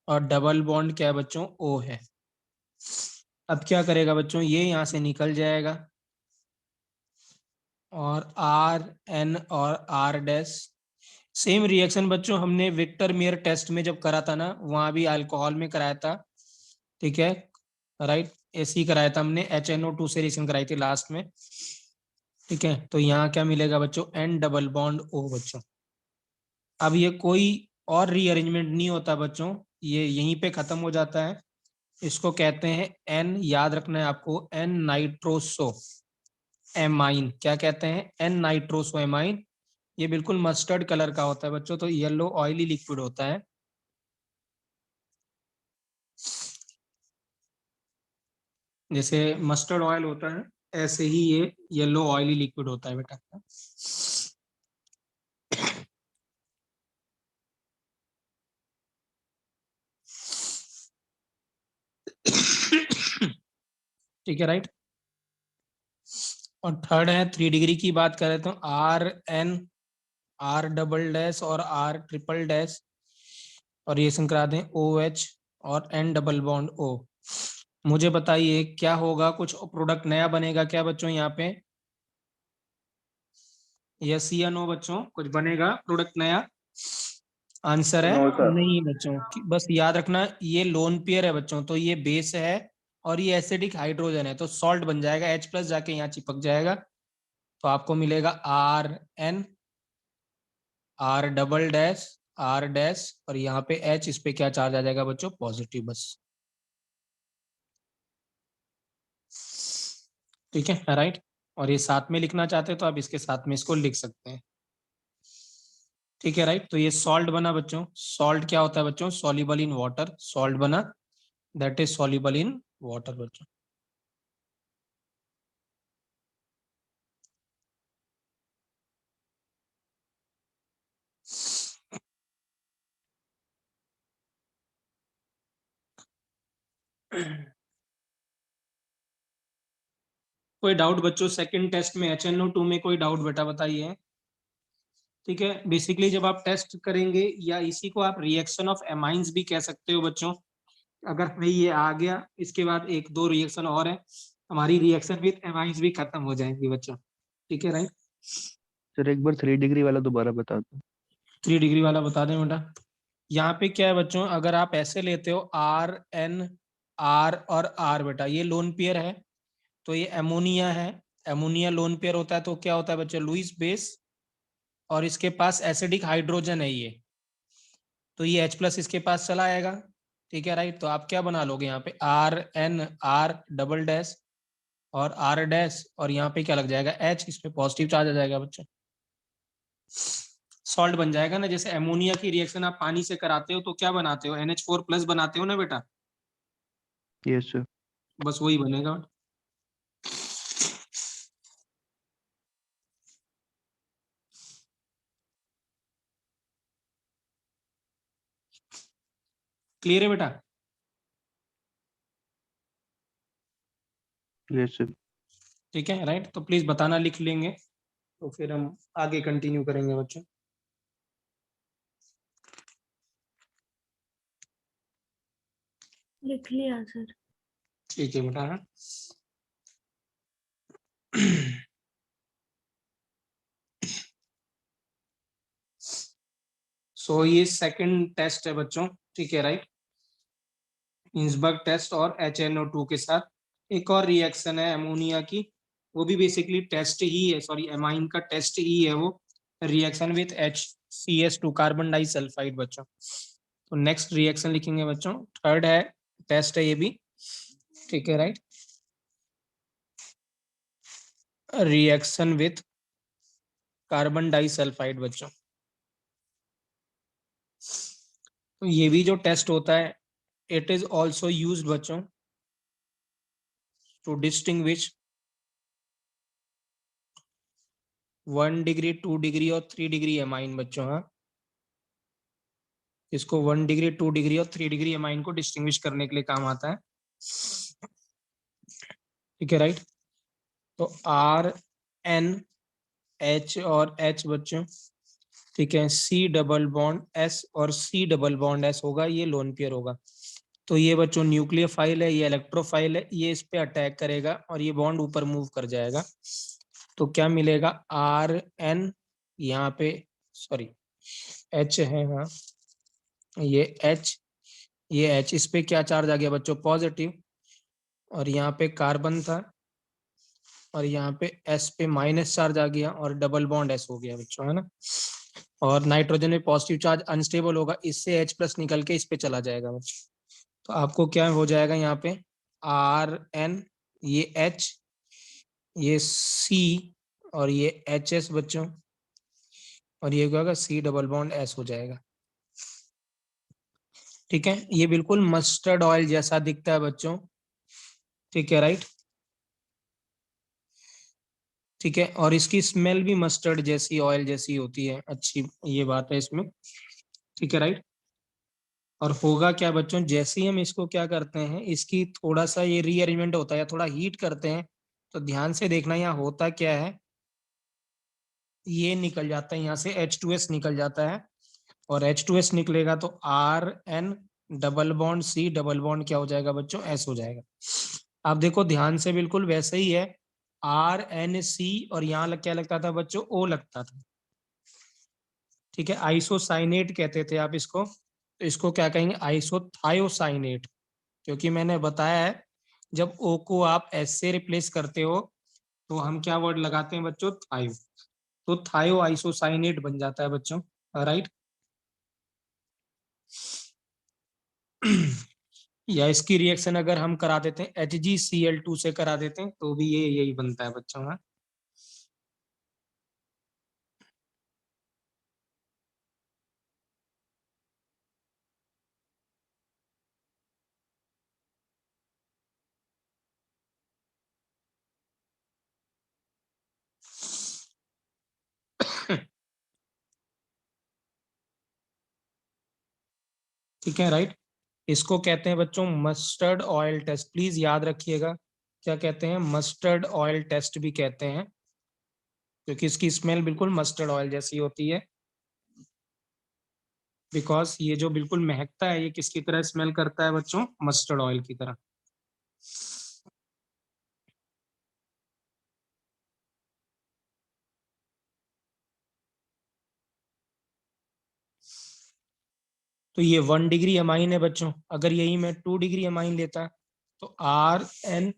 और डबल बॉन्ड क्या है बच्चों, O है। अब क्या करेगा बच्चों, ये यहाँ से निकल जाएगा, और RN और R डैश, सेम रिएक्शन बच्चों हमने विक्टर मेयर टेस्ट में जब करा था ना, वहां भी अल्कोहल में कराया था, ठीक है राइट, ऐसे ही कराया था हमने, HNO2 से रिएक्शन कराई थी लास्ट में, ठीक है। तो यहाँ क्या मिलेगा बच्चों, N डबल बॉन्ड O बच्चों। अब ये कोई और रीअरेंजमेंट नहीं होता बच्चों, ये यहीं पे खत्म हो जाता है। इसको कहते हैं N, याद रखना है आपको, N नाइट्रोसो एमाइन, क्या कहते हैं, N नाइट्रोसो एमाइन। ये बिल्कुल मस्टर्ड कलर का होता है बच्चों, तो येलो ऑयली लिक्विड होता है। जैसे मस्टर्ड ऑयल होता है, ऐसे ही ये येलो ऑयली लिक्विड होता है बेटा। ठीक है राइट। और थर्ड है 3 डिग्री की बात करें तो RN, R डबल डैश और R ट्रिपल डैश, और रिएक्शन करा दें OH और N डबल बॉन्ड O। मुझे बताइए क्या होगा, कुछ प्रोडक्ट नया बनेगा क्या बच्चों यहाँ पे, यस या नो बच्चों, कुछ बनेगा प्रोडक्ट नया, आंसर है नो सर। नहीं बच्चों, बस याद रखना ये लोन पेयर है बच्चों, तो ये बेस है और ये एसिडिक हाइड्रोजन है, तो सॉल्ट बन जाएगा, H प्लस जाके यहाँ चिपक जाएगा, तो आपको मिलेगा RN, R double dash, R dash और यहाँ पे H, इस पे क्या चार्ज आ जाएगा बच्चों, पॉजिटिव, बस। ठीक है राइट। और ये साथ में लिखना चाहते हैं तो आप इसके साथ में इसको लिख सकते हैं। ठीक है राइट। तो ये सॉल्ट बना बच्चों। सॉल्ट क्या होता है बच्चों, सॉल्युबल इन वाटर, सॉल्ट बना, that is soluble in water बच्चों। कोई डाउट बच्चों सेकंड टेस्ट में HNO2 में, कोई डाउट बेटा बताइए। ठीक है, बेसिकली जब आप टेस्ट करेंगे, या इसी को आप रिएक्शन ऑफ एमाइंस भी कह सकते हो बच्चों। अगर हमें ये आ गया, इसके बाद एक दो रिएक्शन और है, हमारी रिएक्शन विद एमाइंस भी खत्म हो जाएंगी बच्चों। ठीक है राइट। सर एक बार 3 डिग्री वाला दोबारा बता दो। 3 डिग्री वाला बता दें बेटा। यहाँ पे क्या है बच्चों, अगर आप ऐसे लेते हो RN, R और R बेटा, ये लोन पेयर है, तो ये एमोनिया है, एमोनिया लोन पेयर होता है, तो क्या होता है बच्चों, लुईस बेस, और इसके पास एसिडिक हाइड्रोजन है ये, तो ये H प्लस इसके पास चला आएगा। ठीक है राइट। तो आप क्या बना लोगे यहाँ पे RN, R डबल डैश और R डैश, और यहाँ पे क्या लग जाएगा H, इस पे पॉजिटिव चार्ज आ जाएगा बच्चों, सॉल्ट बन जाएगा ना। जैसे एमोनिया की रिएक्शन आप पानी से कराते हो तो क्या बनाते हो, NH4 प्लस बनाते हो ना बेटा, यस सर। बस वही बनेगा। क्लियर है बेटा। Yes sir. ठीक है राइट। तो प्लीज बताना, लिख लेंगे तो फिर हम आगे कंटिन्यू करेंगे बच्चों। लिख लिया सर। ठीक है बेटा। हाँ। सो ये सेकंड टेस्ट है बच्चों। ठीक है राइट, हिंसबर्ग टेस्ट और HNO2 के साथ। एक और रिएक्शन है अमोनिया की, वो भी बेसिकली टेस्ट ही है, सॉरी एमाइन का टेस्ट ही है वो, reaction with HCS2 carbon disulphide बच्चों। तो नेक्स्ट रिएक्शन लिखेंगे बच्चों, थर्ड है, टेस्ट है ये भी। ठीक है right, reaction with carbon disulphide बच्चों। तो ये भी जो टेस्ट होता है, इट इज ऑल्सो यूज बच्चों टू डिस्टिंग्विश 1 डिग्री, 2 डिग्री और 3 डिग्री एमाइन बच्चों। हाँ, इसको 1 डिग्री, 2 डिग्री और 3 डिग्री एमाइन को डिस्टिंग्विश करने के लिए काम आता है। ठीक है राइट। तो RNH और H बच्चों, ठीक है, C डबल बॉन्ड S और C डबल बॉन्ड S होगा, ये लोन पेयर होगा। तो ये बच्चों न्यूक्लियोफाइल है, ये इलेक्ट्रोफाइल है, ये इस पे अटैक करेगा और ये बॉन्ड ऊपर मूव कर जाएगा। तो क्या मिलेगा, RN, यहाँ पे सॉरी H है, हाँ ये H, ये H, इस पे क्या चार्ज आ गया बच्चों, पॉजिटिव, और यहाँ पे कार्बन था और यहाँ पे S पे माइनस चार्ज आ गया और डबल बॉन्ड S हो गया बच्चों, है ना। और नाइट्रोजन में पॉजिटिव चार्ज अनस्टेबल होगा, इससे H प्लस निकल के इस पे चला जाएगा बच्चों। तो आपको क्या हो जाएगा यहाँ पे, RN, ये H, ये C और ये HS बच्चों, और ये क्या होगा, C डबल बॉन्ड S हो जाएगा। ठीक है, ये बिल्कुल मस्टर्ड ऑयल जैसा दिखता है बच्चों। ठीक है राइट। ठीक है, और इसकी स्मेल भी मस्टर्ड जैसी, ऑयल जैसी होती है, अच्छी ये बात है इसमें। ठीक है राइट। और होगा क्या बच्चों, जैसे ही हम इसको क्या करते हैं, इसकी थोड़ा सा ये रीअरेंजमेंट होता है या थोड़ा हीट करते हैं, तो ध्यान से देखना यहाँ होता क्या है, ये निकल जाता है यहाँ से H2S निकल जाता है, और H2S निकलेगा तो RN double bond C double bond क्या हो जाएगा बच्चों, S हो जाएगा। आप देखो ध्यान से, बिल्कुल वैसे ही है, RNC और यहाँ क्या लगता था बच्चों, O लगता था। ठीक है, आइसोसाइनेट कहते थे आप इसको, तो इसको क्या कहेंगे, आइसोथायोसाइनेट। क्योंकि मैंने बताया है जब ओ को आप एस से रिप्लेस करते हो तो हम क्या वर्ड लगाते हैं बच्चों, थायो। तो थायो आइसोसाइनेट बन जाता है बच्चों, राइट। या इसकी रिएक्शन अगर हम करा देते हैं HgCl2 से करा देते हैं तो भी ये यही बनता है बच्चों। हाँ, ठीक है, राइट। इसको कहते हैं बच्चों मस्टर्ड ऑयल टेस्ट, प्लीज याद रखिएगा। क्या कहते हैं, मस्टर्ड ऑयल टेस्ट भी कहते हैं, क्योंकि इसकी स्मेल बिल्कुल मस्टर्ड ऑयल जैसी होती है। बिकॉज ये जो बिल्कुल महकता है, ये किसकी तरह स्मेल करता है बच्चों, मस्टर्ड ऑयल की तरह। तो ये 1 डिग्री अमाइन है बच्चों। अगर यही मैं 2 डिग्री अमाइन लेता तो RN,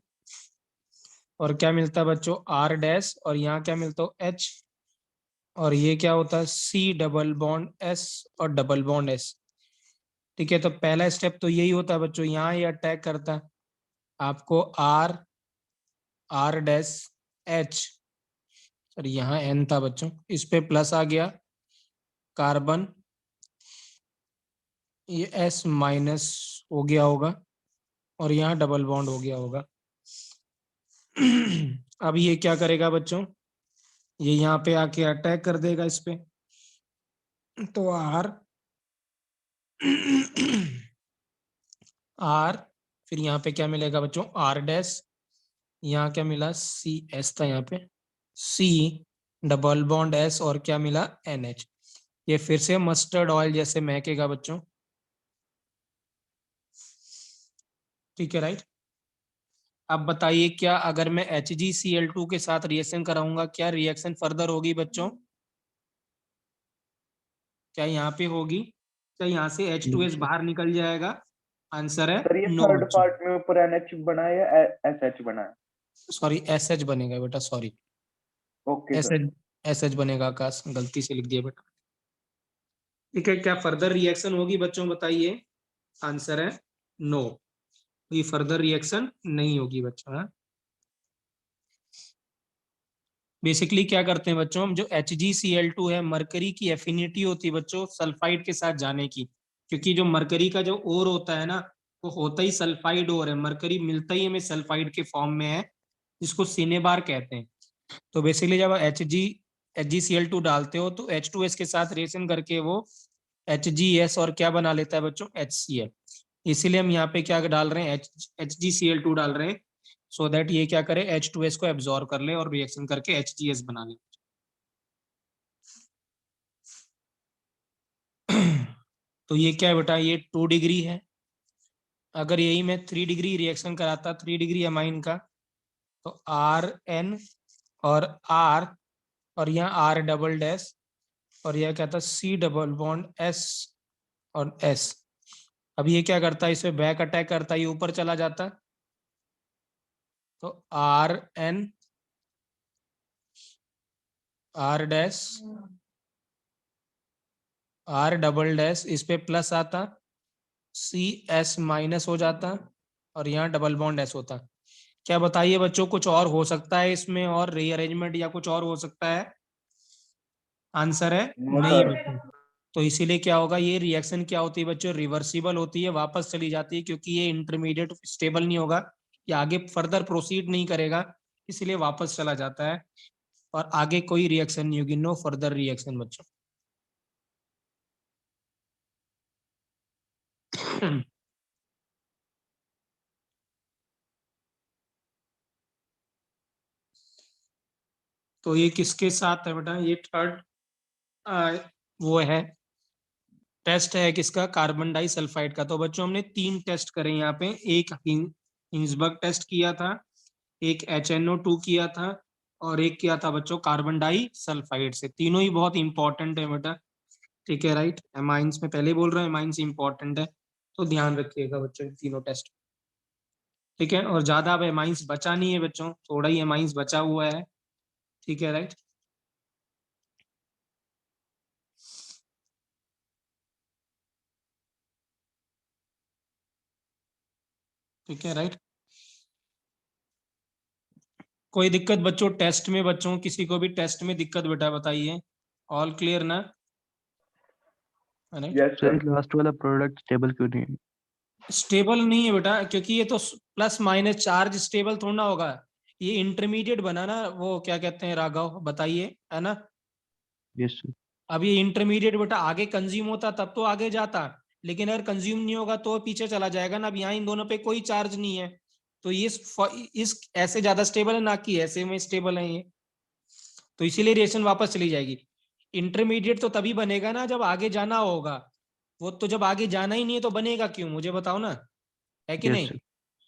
और क्या मिलता है बच्चों, R डैश, और यहाँ क्या मिलता है H, और ये क्या होता है C डबल बॉन्ड S और डबल बॉन्ड S। ठीक है, तो पहला स्टेप तो यही होता है बच्चों, यहाँ ये अटैक करता है आपको R डैश H, और यहाँ N था बच्चों, इस पे प्लस आ गया कार्बन, ये S माइनस हो गया होगा, और यहाँ डबल बॉन्ड हो गया होगा। अब ये क्या करेगा बच्चों, ये यहाँ पे आके अटैक कर देगा इस पे, तो R, फिर यहाँ पे क्या मिलेगा बच्चों, R डैश, यहाँ क्या मिला, सी एस था यहाँ पे, C डबल बॉन्ड S, और क्या मिला NH। ये फिर से मस्टर्ड ऑयल जैसे महकेगा बच्चों। ठीक है, राइट। अब बताइए, क्या अगर मैं HgCl2 के साथ रिएक्शन कराऊंगा, क्या रिएक्शन फर्दर होगी बच्चों, क्या यहाँ पे होगी, क्या यहाँ से H2S बाहर निकल जाएगा? आंसर है सर ये नो थर्ड बच्चों। पार्ट में ऊपर NH बना है या SH बना है? सॉरी, SH बनेगा बेटा, सॉरी, ओके सर। SH बनेगा, आकाश गलती से लिख दिया बेटा। ठीक है, क्या फर्दर रिएक्शन होगी बच्चों, बताइए। आंसर है नो, कोई फर्दर रिएक्शन नहीं होगी बच्चों। हाँ, बेसिकली क्या करते हैं बच्चों हम, जो HgCl2 है, मरकरी की एफिनिटी होती है बच्चों सल्फाइड के साथ जाने की, क्योंकि जो मरकरी का जो ओर होता है ना, वो होता ही सल्फाइड ओर है, मरकरी मिलता ही हमें सल्फाइड के फॉर्म में है, जिसको सिनेबार कहते हैं। तो बेसिकली जब HgCl2 डालते हो तो H2S के साथ रिएक्शन करके वो HgS और क्या बना लेता है बच्चों, HCl। इसीलिए हम यहाँ पे क्या डाल रहे हैं, HgCl2 डाल रहे हैं, सो दैट ये क्या करे, H2S को एब्जॉर्ब कर ले और रिएक्शन करके HgS बना ले। तो ये क्या है बेटा, ये 2 डिग्री है। अगर यही मैं 3 डिग्री रिएक्शन कराता, 3 डिग्री अमाइन का, तो RN और R, और यहाँ R डबल डैश, और यह क्या था C डबल बॉन्ड S और S। अब ये क्या करता है, इसमें बैक अटैक करता है, ये ऊपर चला जाता, तो RN R dash R double dash, इस पे प्लस आता, CS माइनस हो जाता, और यहाँ डबल बॉन्ड S होता। क्या बताइए बच्चों, कुछ और हो सकता है इसमें, और रीअरेंजमेंट या कुछ और हो सकता है? आंसर है नो नहीं सर। बच्चों। तो इसीलिए क्या होगा, ये रिएक्शन क्या होती है बच्चों, रिवर्सिबल होती है, वापस चली जाती है, क्योंकि ये इंटरमीडिएट स्टेबल नहीं होगा, ये आगे फर्दर प्रोसीड नहीं करेगा, इसीलिए वापस चला जाता है, और आगे कोई रिएक्शन नहीं होगी, नो फर्दर रिएक्शन बच्चों। तो ये किसके साथ है बेटा, ये थर्ड वो है, टेस्ट है किसका, कार्बन डाइसल्फाइड का। तो बच्चों हमने 3 टेस्ट करे यहाँ पे, एक हिंसबर्ग टेस्ट किया था, एक HNO2 किया था, और एक किया था बच्चों कार्बन डाइसल्फाइड से। तीनों ही बहुत इंपॉर्टेंट है बेटा, ठीक है राइट। एमाइंस में पहले बोल रहा हूँ एमाइंस इंपॉर्टेंट है, तो ध्यान रखिएगा बच्चों इन तीनों टेस्ट। ठीक है, और ज्यादा अब एमाइंस बचा नहीं है बच्चों, थोड़ा ही एमाइंस बचा हुआ है। ठीक है राइट। ठीक है राइट। कोई दिक्कत बच्चों टेस्ट में? बच्चों किसी को भी टेस्ट में दिक्कत बेटा बताइए। ऑल क्लियर ना? Right. Yes sir sir. Last वाला प्रोडक्ट स्टेबल क्यों नहीं है? स्टेबल नहीं है बेटा, क्योंकि ये तो प्लस माइनस चार्ज स्टेबल थोड़ा ना होगा। ये इंटरमीडिएट बना ना, वो क्या कहते हैं राघव बताइए, है ना? Yes sir. अब ये इंटरमीडिएट बेटा आगे कंज्यूम होता तब तो आगे जाता, लेकिन अगर कंज्यूम नहीं होगा तो पीछे चला जाएगा ना। अब यहाँ इन दोनों पे कोई चार्ज नहीं है, तो ये इस ऐसे ज्यादा स्टेबल है ना कि ऐसे में स्टेबल है ये, तो इसीलिए रिएक्शन वापस चली जाएगी। इंटरमीडिएट तो तभी बनेगा ना जब आगे जाना होगा, वो तो जब आगे जाना ही नहीं है तो बनेगा क्यों, मुझे बताओ ना, है कि यस नहीं? सर।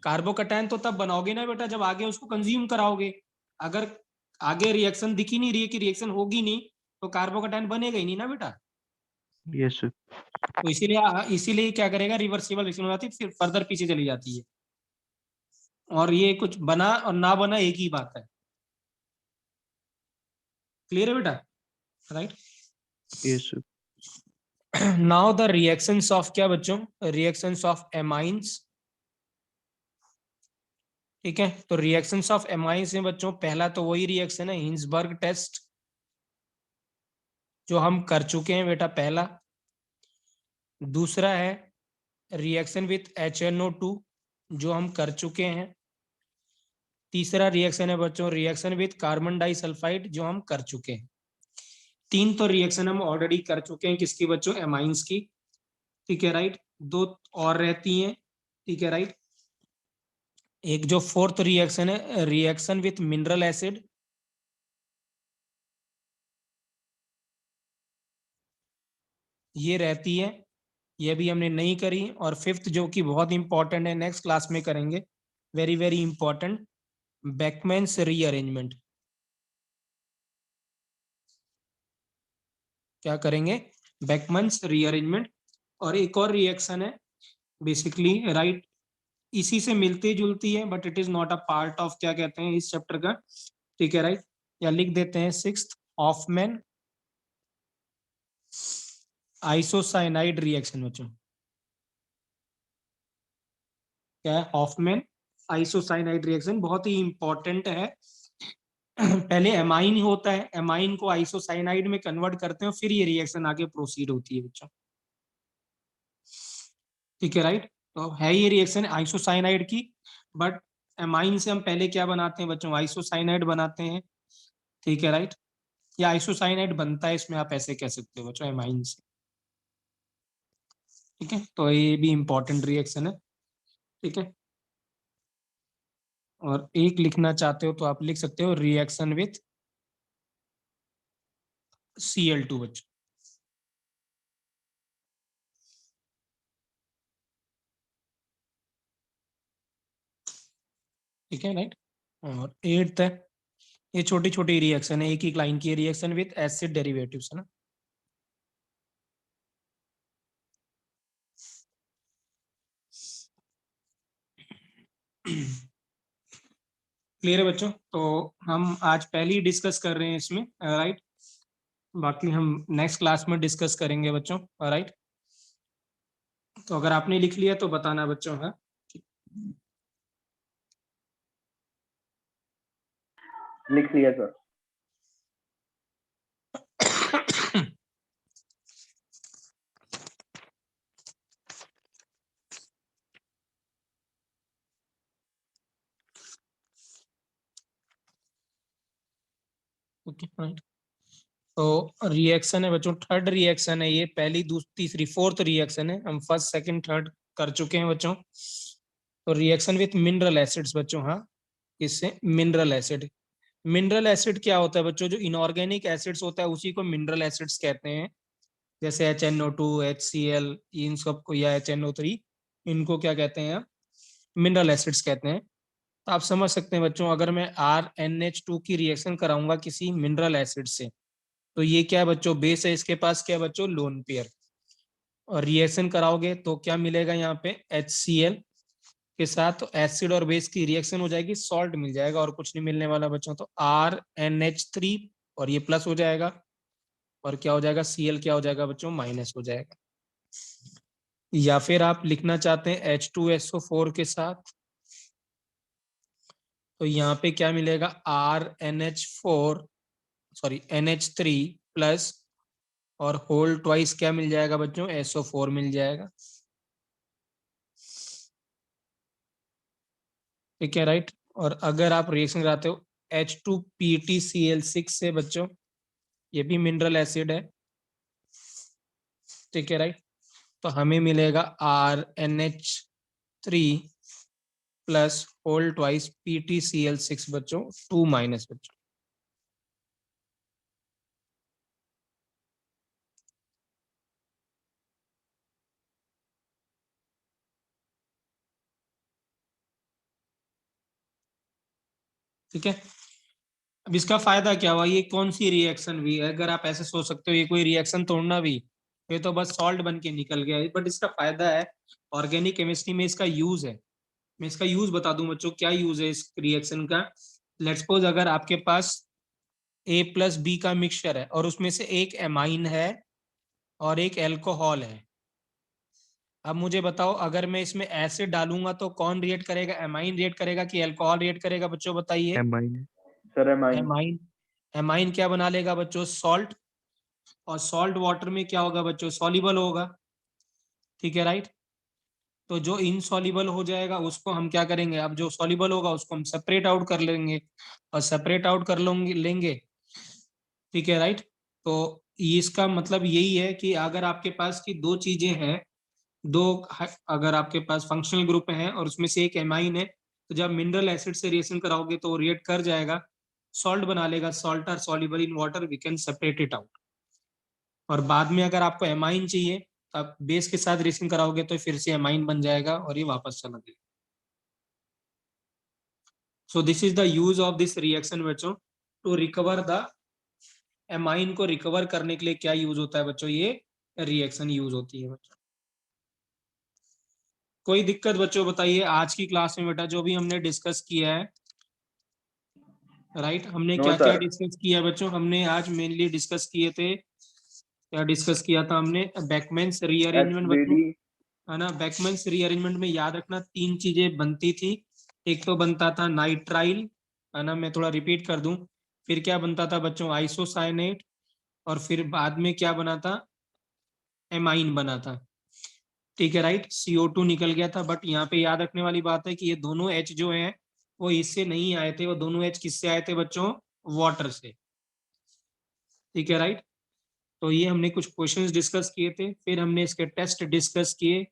कार्बोकैटायन तो तब बनाओगे ना बेटा जब आगे उसको कंज्यूम कराओगे। अगर आगे रिएक्शन दिख ही नहीं रही है कि रिएक्शन होगी नहीं, तो कार्बोकैटायन बनेगा ही नहीं ना बेटा। Yes sir. तो इसीलिए क्या करेगा, रिवर्सिबल रिएक्शन हो जाती है, फिर फर्दर पीछे चली जाती है। और ये कुछ बना और ना बना एक ही बात है। क्लियर है बेटा? Right. Yes sir. Now the reactions of क्या बच्चों, रिएक्शंस ऑफ एमाइंस। ठीक है, तो रिएक्शंस ऑफ एमाइंस में बच्चों पहला तो वही रिएक्शन है हिंसबर्ग टेस्ट, जो हम कर चुके हैं बेटा पहला। दूसरा है रिएक्शन विथ HNO2, जो हम कर चुके हैं। तीसरा रिएक्शन है बच्चों रिएक्शन विथ कार्बन डाइसल्फाइड, जो हम कर चुके हैं। तीन तो रिएक्शन हम ऑलरेडी कर चुके हैं, किसकी बच्चों, एमाइंस की। ठीक है राइट। दो और रहती हैं। ठीक है राइट। एक जो फोर्थ रिएक्शन है रिएक्शन विथ मिनरल एसिड, ये रहती है, ये भी हमने नहीं करी। और फिफ्थ जो कि बहुत इंपॉर्टेंट है, नेक्स्ट क्लास में करेंगे, वेरी वेरी इंपॉर्टेंट, बेकमैन्स रीअरेंजमेंट। क्या करेंगे, बेकमैन्स रीअरेंजमेंट। और एक और रिएक्शन है बेसिकली राइट, इसी से मिलती जुलती है, but it is not a part of क्या कहते हैं इस चैप्टर का। ठीक है राइट, या लिख देते हैं सिक्स्थ, हॉफमैन आइसोसाइनाइड रिएक्शन बच्चों। क्या है, हॉफमैन आइसोसाइनाइड रिएक्शन, बहुत ही इंपॉर्टेंट है। पहले एमाइन होता है, एमाइन को आइसोसाइनाइड में कन्वर्ट करते हैं, फिर ये रिएक्शन आगे प्रोसीड होती है बच्चों। ठीक है राइट, तो है ये रिएक्शन आइसोसाइनाइड की, बट एमाइन से हम पहले क्या बनाते हैं बच्चों, आइसोसाइनाइड बनाते हैं। ठीक है राइट, या आइसोसाइनाइड बनता है इसमें, आप ऐसे कह सकते हो बच्चों एमाइन से। ठीक है, तो ये भी इंपॉर्टेंट रिएक्शन है। ठीक है, और एक लिखना चाहते हो तो आप लिख सकते हो रिएक्शन विथ Cl2 बच्चों। ठीक है राइट। और एट्थ है, ये छोटी छोटी रिएक्शन है, एक ही लाइन की रिएक्शन विथ एसिड डेरिवेटिव्स, है ना। क्लियर है बच्चों? तो हम आज पहले ही डिस्कस कर रहे हैं इसमें, राइट। बाकी हम नेक्स्ट क्लास में डिस्कस करेंगे बच्चों, राइट। तो अगर आपने लिख लिया तो बताना बच्चों, हाँ। लिख लिया सर। Okay right. तो रिएक्शन है बच्चों, थर्ड रिएक्शन है ये, पहली दूसरी तीसरी फोर्थ रिएक्शन है, हम फर्स्ट सेकंड थर्ड कर चुके हैं बच्चों। तो रिएक्शन विथ मिनरल एसिड्स बच्चों, हाँ, इससे मिनरल एसिड। मिनरल एसिड क्या होता है बच्चों, जो इनऑर्गेनिक एसिड्स होता है उसी को मिनरल एसिड्स कहते हैं। जैसे HNO2 HCl इन सबको, या HNO3, इनको क्या कहते हैं, मिनरल एसिड्स कहते हैं। तो आप समझ सकते हैं बच्चों, अगर मैं RNH2 की रिएक्शन कराऊंगा किसी मिनरल एसिड से, तो ये क्या है बच्चों, बेस है, इसके पास क्या है बच्चों, लोन पेयर। और रिएक्शन कराओगे तो क्या मिलेगा यहाँ पे, HCl के साथ, तो एसिड और बेस की रिएक्शन हो जाएगी, सॉल्ट मिल जाएगा और कुछ नहीं मिलने वाला बच्चों। तो RNH3 और ये प्लस हो जाएगा, और क्या हो जाएगा, Cl क्या हो जाएगा बच्चों, माइनस हो जाएगा। या फिर आप लिखना चाहते हैं H2SO4 के साथ, तो यहाँ पे क्या मिलेगा, NH3 प्लस, और होल ट्वाइस क्या मिल जाएगा बच्चों, SO4 मिल जाएगा। ठीक है, राइट। और अगर आप रिएक्शन कराते हो H2PtCl6 से बच्चों, ये भी मिनरल एसिड है, ठीक है, राइट। तो हमें मिलेगा RNH3 plus whole twice PtCl6 बच्चों, 2 माइनस बच्चों। ठीक है, अब इसका फायदा क्या हुआ, ये कौन सी रिएक्शन हुई, अगर आप ऐसे सोच सकते हो ये कोई रिएक्शन तोड़ना भी, ये तो बस सॉल्ट बन के निकल गया। बट इसका फायदा है, ऑर्गेनिक केमिस्ट्री में इसका यूज है। मैं इसका यूज बता दूं बच्चों, क्या यूज है इस रिएक्शन का। लेट्स सपोज अगर आपके पास A+B का मिक्सचर है और उसमें से एक एमाइन है और एक एल्कोहल है। अब मुझे बताओ, अगर मैं इसमें एसिड डालूंगा तो कौन रिएक्ट करेगा, एमाइन रिएक्ट करेगा कि एल्कोहल रिएक्ट करेगा बच्चों, बताइए। Amine. Sir amine. Amine. Amine क्या बना लेगा बच्चों, सॉल्ट। और सॉल्ट वाटर में क्या होगा बच्चों, सॉल्युबल होगा। ठीक है, राइट। तो जो इनसॉल्युबल हो जाएगा उसको हम क्या करेंगे, अब जो सॉल्युबल होगा उसको हम सेपरेट आउट कर लेंगे, और सेपरेट आउट कर लेंगे। ठीक है, राइट। तो इसका मतलब यही है कि अगर आपके पास की दो चीजें हैं, दो, अगर आपके पास फंक्शनल ग्रुप है और उसमें से एक एमाइन है, तो जब मिनरल एसिड से रिएक्शन कराओगे तो रिएक्ट कर जाएगा, सॉल्ट बना लेगा, salt are soluble in water, we can separate it out. और बाद में अगर आपको एमाइन चाहिए तो आप बेस के साथ रिएक्शन कराओगे तो फिर से एमाइन बन जाएगा और ये वापस चला जाएगा। So this is the use of this reaction बच्चों, टू रिकवर द एमाइन को रिकवर करने के लिए क्या यूज होता है बच्चों, ये रिएक्शन यूज होती है बच्चों। कोई दिक्कत बच्चों बताइए आज की क्लास में बेटा, जो भी हमने डिस्कस किया है, राइट। हमने नो क्या क्या सर। डिस्कस किया बच्चों, हमने आज मेनली डिस्कस किए थे, क्या डिस्कस किया था हमने, बैकमैन्स रीअरेंजमेंट बच्चों, HBD। है ना। बैकमैन्स रीअरेंजमेंट में याद रखना तीन चीजें बनती थी। एक तो बनता था नाइट्राइल, है ना, मैं थोड़ा रिपीट कर दूं। फिर क्या बनता था बच्चों, आइसोसाइनेट। और फिर बाद में क्या बना था, एमाइन बना था। ठीक है, राइट। CO2 निकल गया था। बट यहाँ पे याद रखने वाली बात है कि ये दोनों H जो है वो इससे नहीं आए थे, वो दोनों H किससे आए थे बच्चों, वाटर से। ठीक है, राइट। तो ये हमने कुछ क्वेश्चंस डिस्कस किए थे, फिर हमने इसके टेस्ट डिस्कस किए।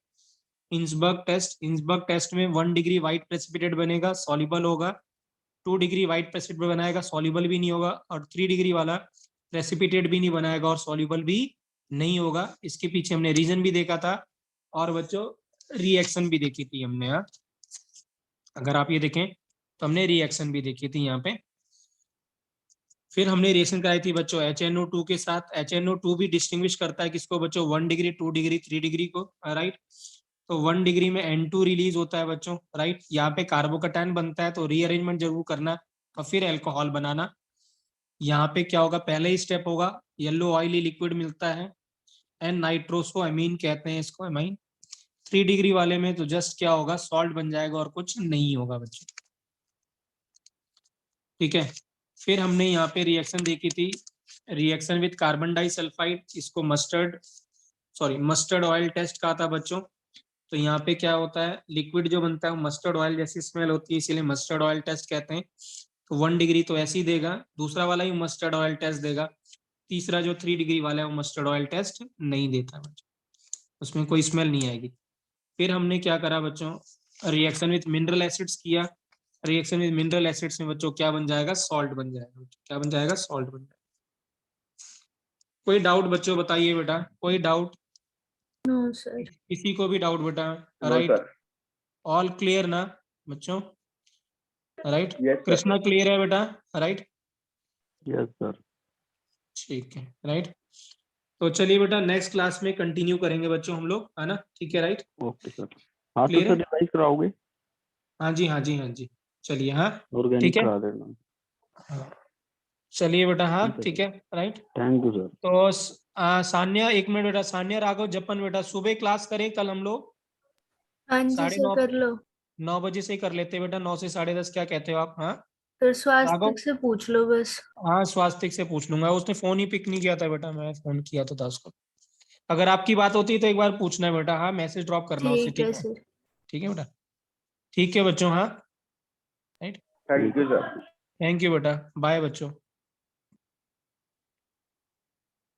इंसबर्ग टेस्ट, इंसबर्ग टेस्ट में 1 डिग्री व्हाइट प्रेसिपिटेट बनेगा, सॉल्युबल होगा। 2 डिग्री व्हाइट प्रेसिपिटेट बनाएगा, सॉल्युबल भी नहीं होगा। और 3 डिग्री वाला प्रेसिपिटेट भी नहीं बनाएगा और सॉल्युबल भी नहीं होगा। इसके पीछे हमने रीजन भी देखा था, और बच्चों रिएक्शन भी देखी थी हमने। यहाँ अगर आप ये देखें तो हमने रिएक्शन भी देखी थी यहाँ पे। फिर हमने रिएक्शन कराई थी बच्चों HNO2 के साथ। HNO2 भी डिस्टिंग्विश करता है किसको बच्चों, 1 डिग्री, 2 डिग्री, 3 डिग्री को, राइट। तो 1 डिग्री में N2 रिलीज होता है बच्चों, राइट। यहाँ पे कार्बोकैटायन बनता है, तो रीअरेंजमेंट जरूर करना और फिर अल्कोहल बनाना। यहाँ पे क्या होगा, पहले ही स्टेप होगा, येलो ऑयली लिक्विड मिलता है, एन नाइट्रोसो अमीन कहते हैं इसको, अमीन। 3 डिग्री वाले में तो जस्ट क्या होगा, सॉल्ट बन जाएगा और कुछ नहीं होगा बच्चों। ठीक है। फिर हमने यहाँ पे रिएक्शन देखी थी, रिएक्शन विद कार्बन डाइसल्फाइड, इसको मस्टर्ड ऑयल टेस्ट कहा था बच्चों। तो यहाँ पे क्या होता है, लिक्विड जो बनता है मस्टर्ड ऑयल जैसी स्मेल होती है, इसीलिए मस्टर्ड ऑयल टेस्ट कहते हैं। तो 1 डिग्री तो ऐसे ही देगा, दूसरा वाला ही मस्टर्ड ऑयल टेस्ट देगा। तीसरा जो 3 डिग्री वाला है वो मस्टर्ड ऑयल टेस्ट नहीं देता बच्चों, उसमें कोई स्मेल नहीं आएगी। फिर हमने क्या करा बच्चों, रिएक्शन विद मिनरल एसिड्स किया। रिएक्शन विद मिनरल एसिड्स में बच्चों क्या बन जाएगा, सॉल्ट बन जाएगा। क्या बन जाएगा, सॉल्ट बन जाएगा। कोई डाउट बच्चों बताइए बेटा, कोई डाउट, नो सर। किसी को भी डाउट बेटा, no right. Sir. All clear ना बच्चों, right. Yes sir. Krishna clear है बेटा, राइट। Yes sir. ठीक। ठीक है, राइट। तो चलिए बेटा नेक्स्ट क्लास में कंटिन्यू करेंगे बच्चों हम लोग, है ना, ठीक है, राइट। Okay sir. हाँ तो Clear सर है? रिवाइज कराओगे? हाँ जी, हाँ जी, हाँ जी, चलिए, हाँ ठीक ऑर्गेनिक है, करा देना। हाँ चलिए बेटा, हाँ ठीक है ठीक सर। है, राइट। Thank you sir. तो सान्या, एक मिनट बेटा, सान्या राघव जपन बेटा, सुबह क्लास करें कल हम लोग हाँ जी साढ़े सर, नौ कर लो। 9 बजे से ही कर लेते हैं बेटा, 9 से 10:30, क्या कहते हो आप? हाँ फिर राघव, स्वास्थ्य से पूछ लो बस। हाँ स्वास्तिक से पूछ लूंगा, उसने फोन ही पिक नहीं किया था बेटा, मैं फोन किया तो था उसको। अगर आपकी बात होती है तो एक बार पूछना है बेटा, हाँ मैसेज ड्रॉप करना उससे, ठीक है ठीक है, सर। ठीक है बेटा, ठीक है बच्चों, हाँ right, thank you sir. Thank you बेटा, बाय बच्चों।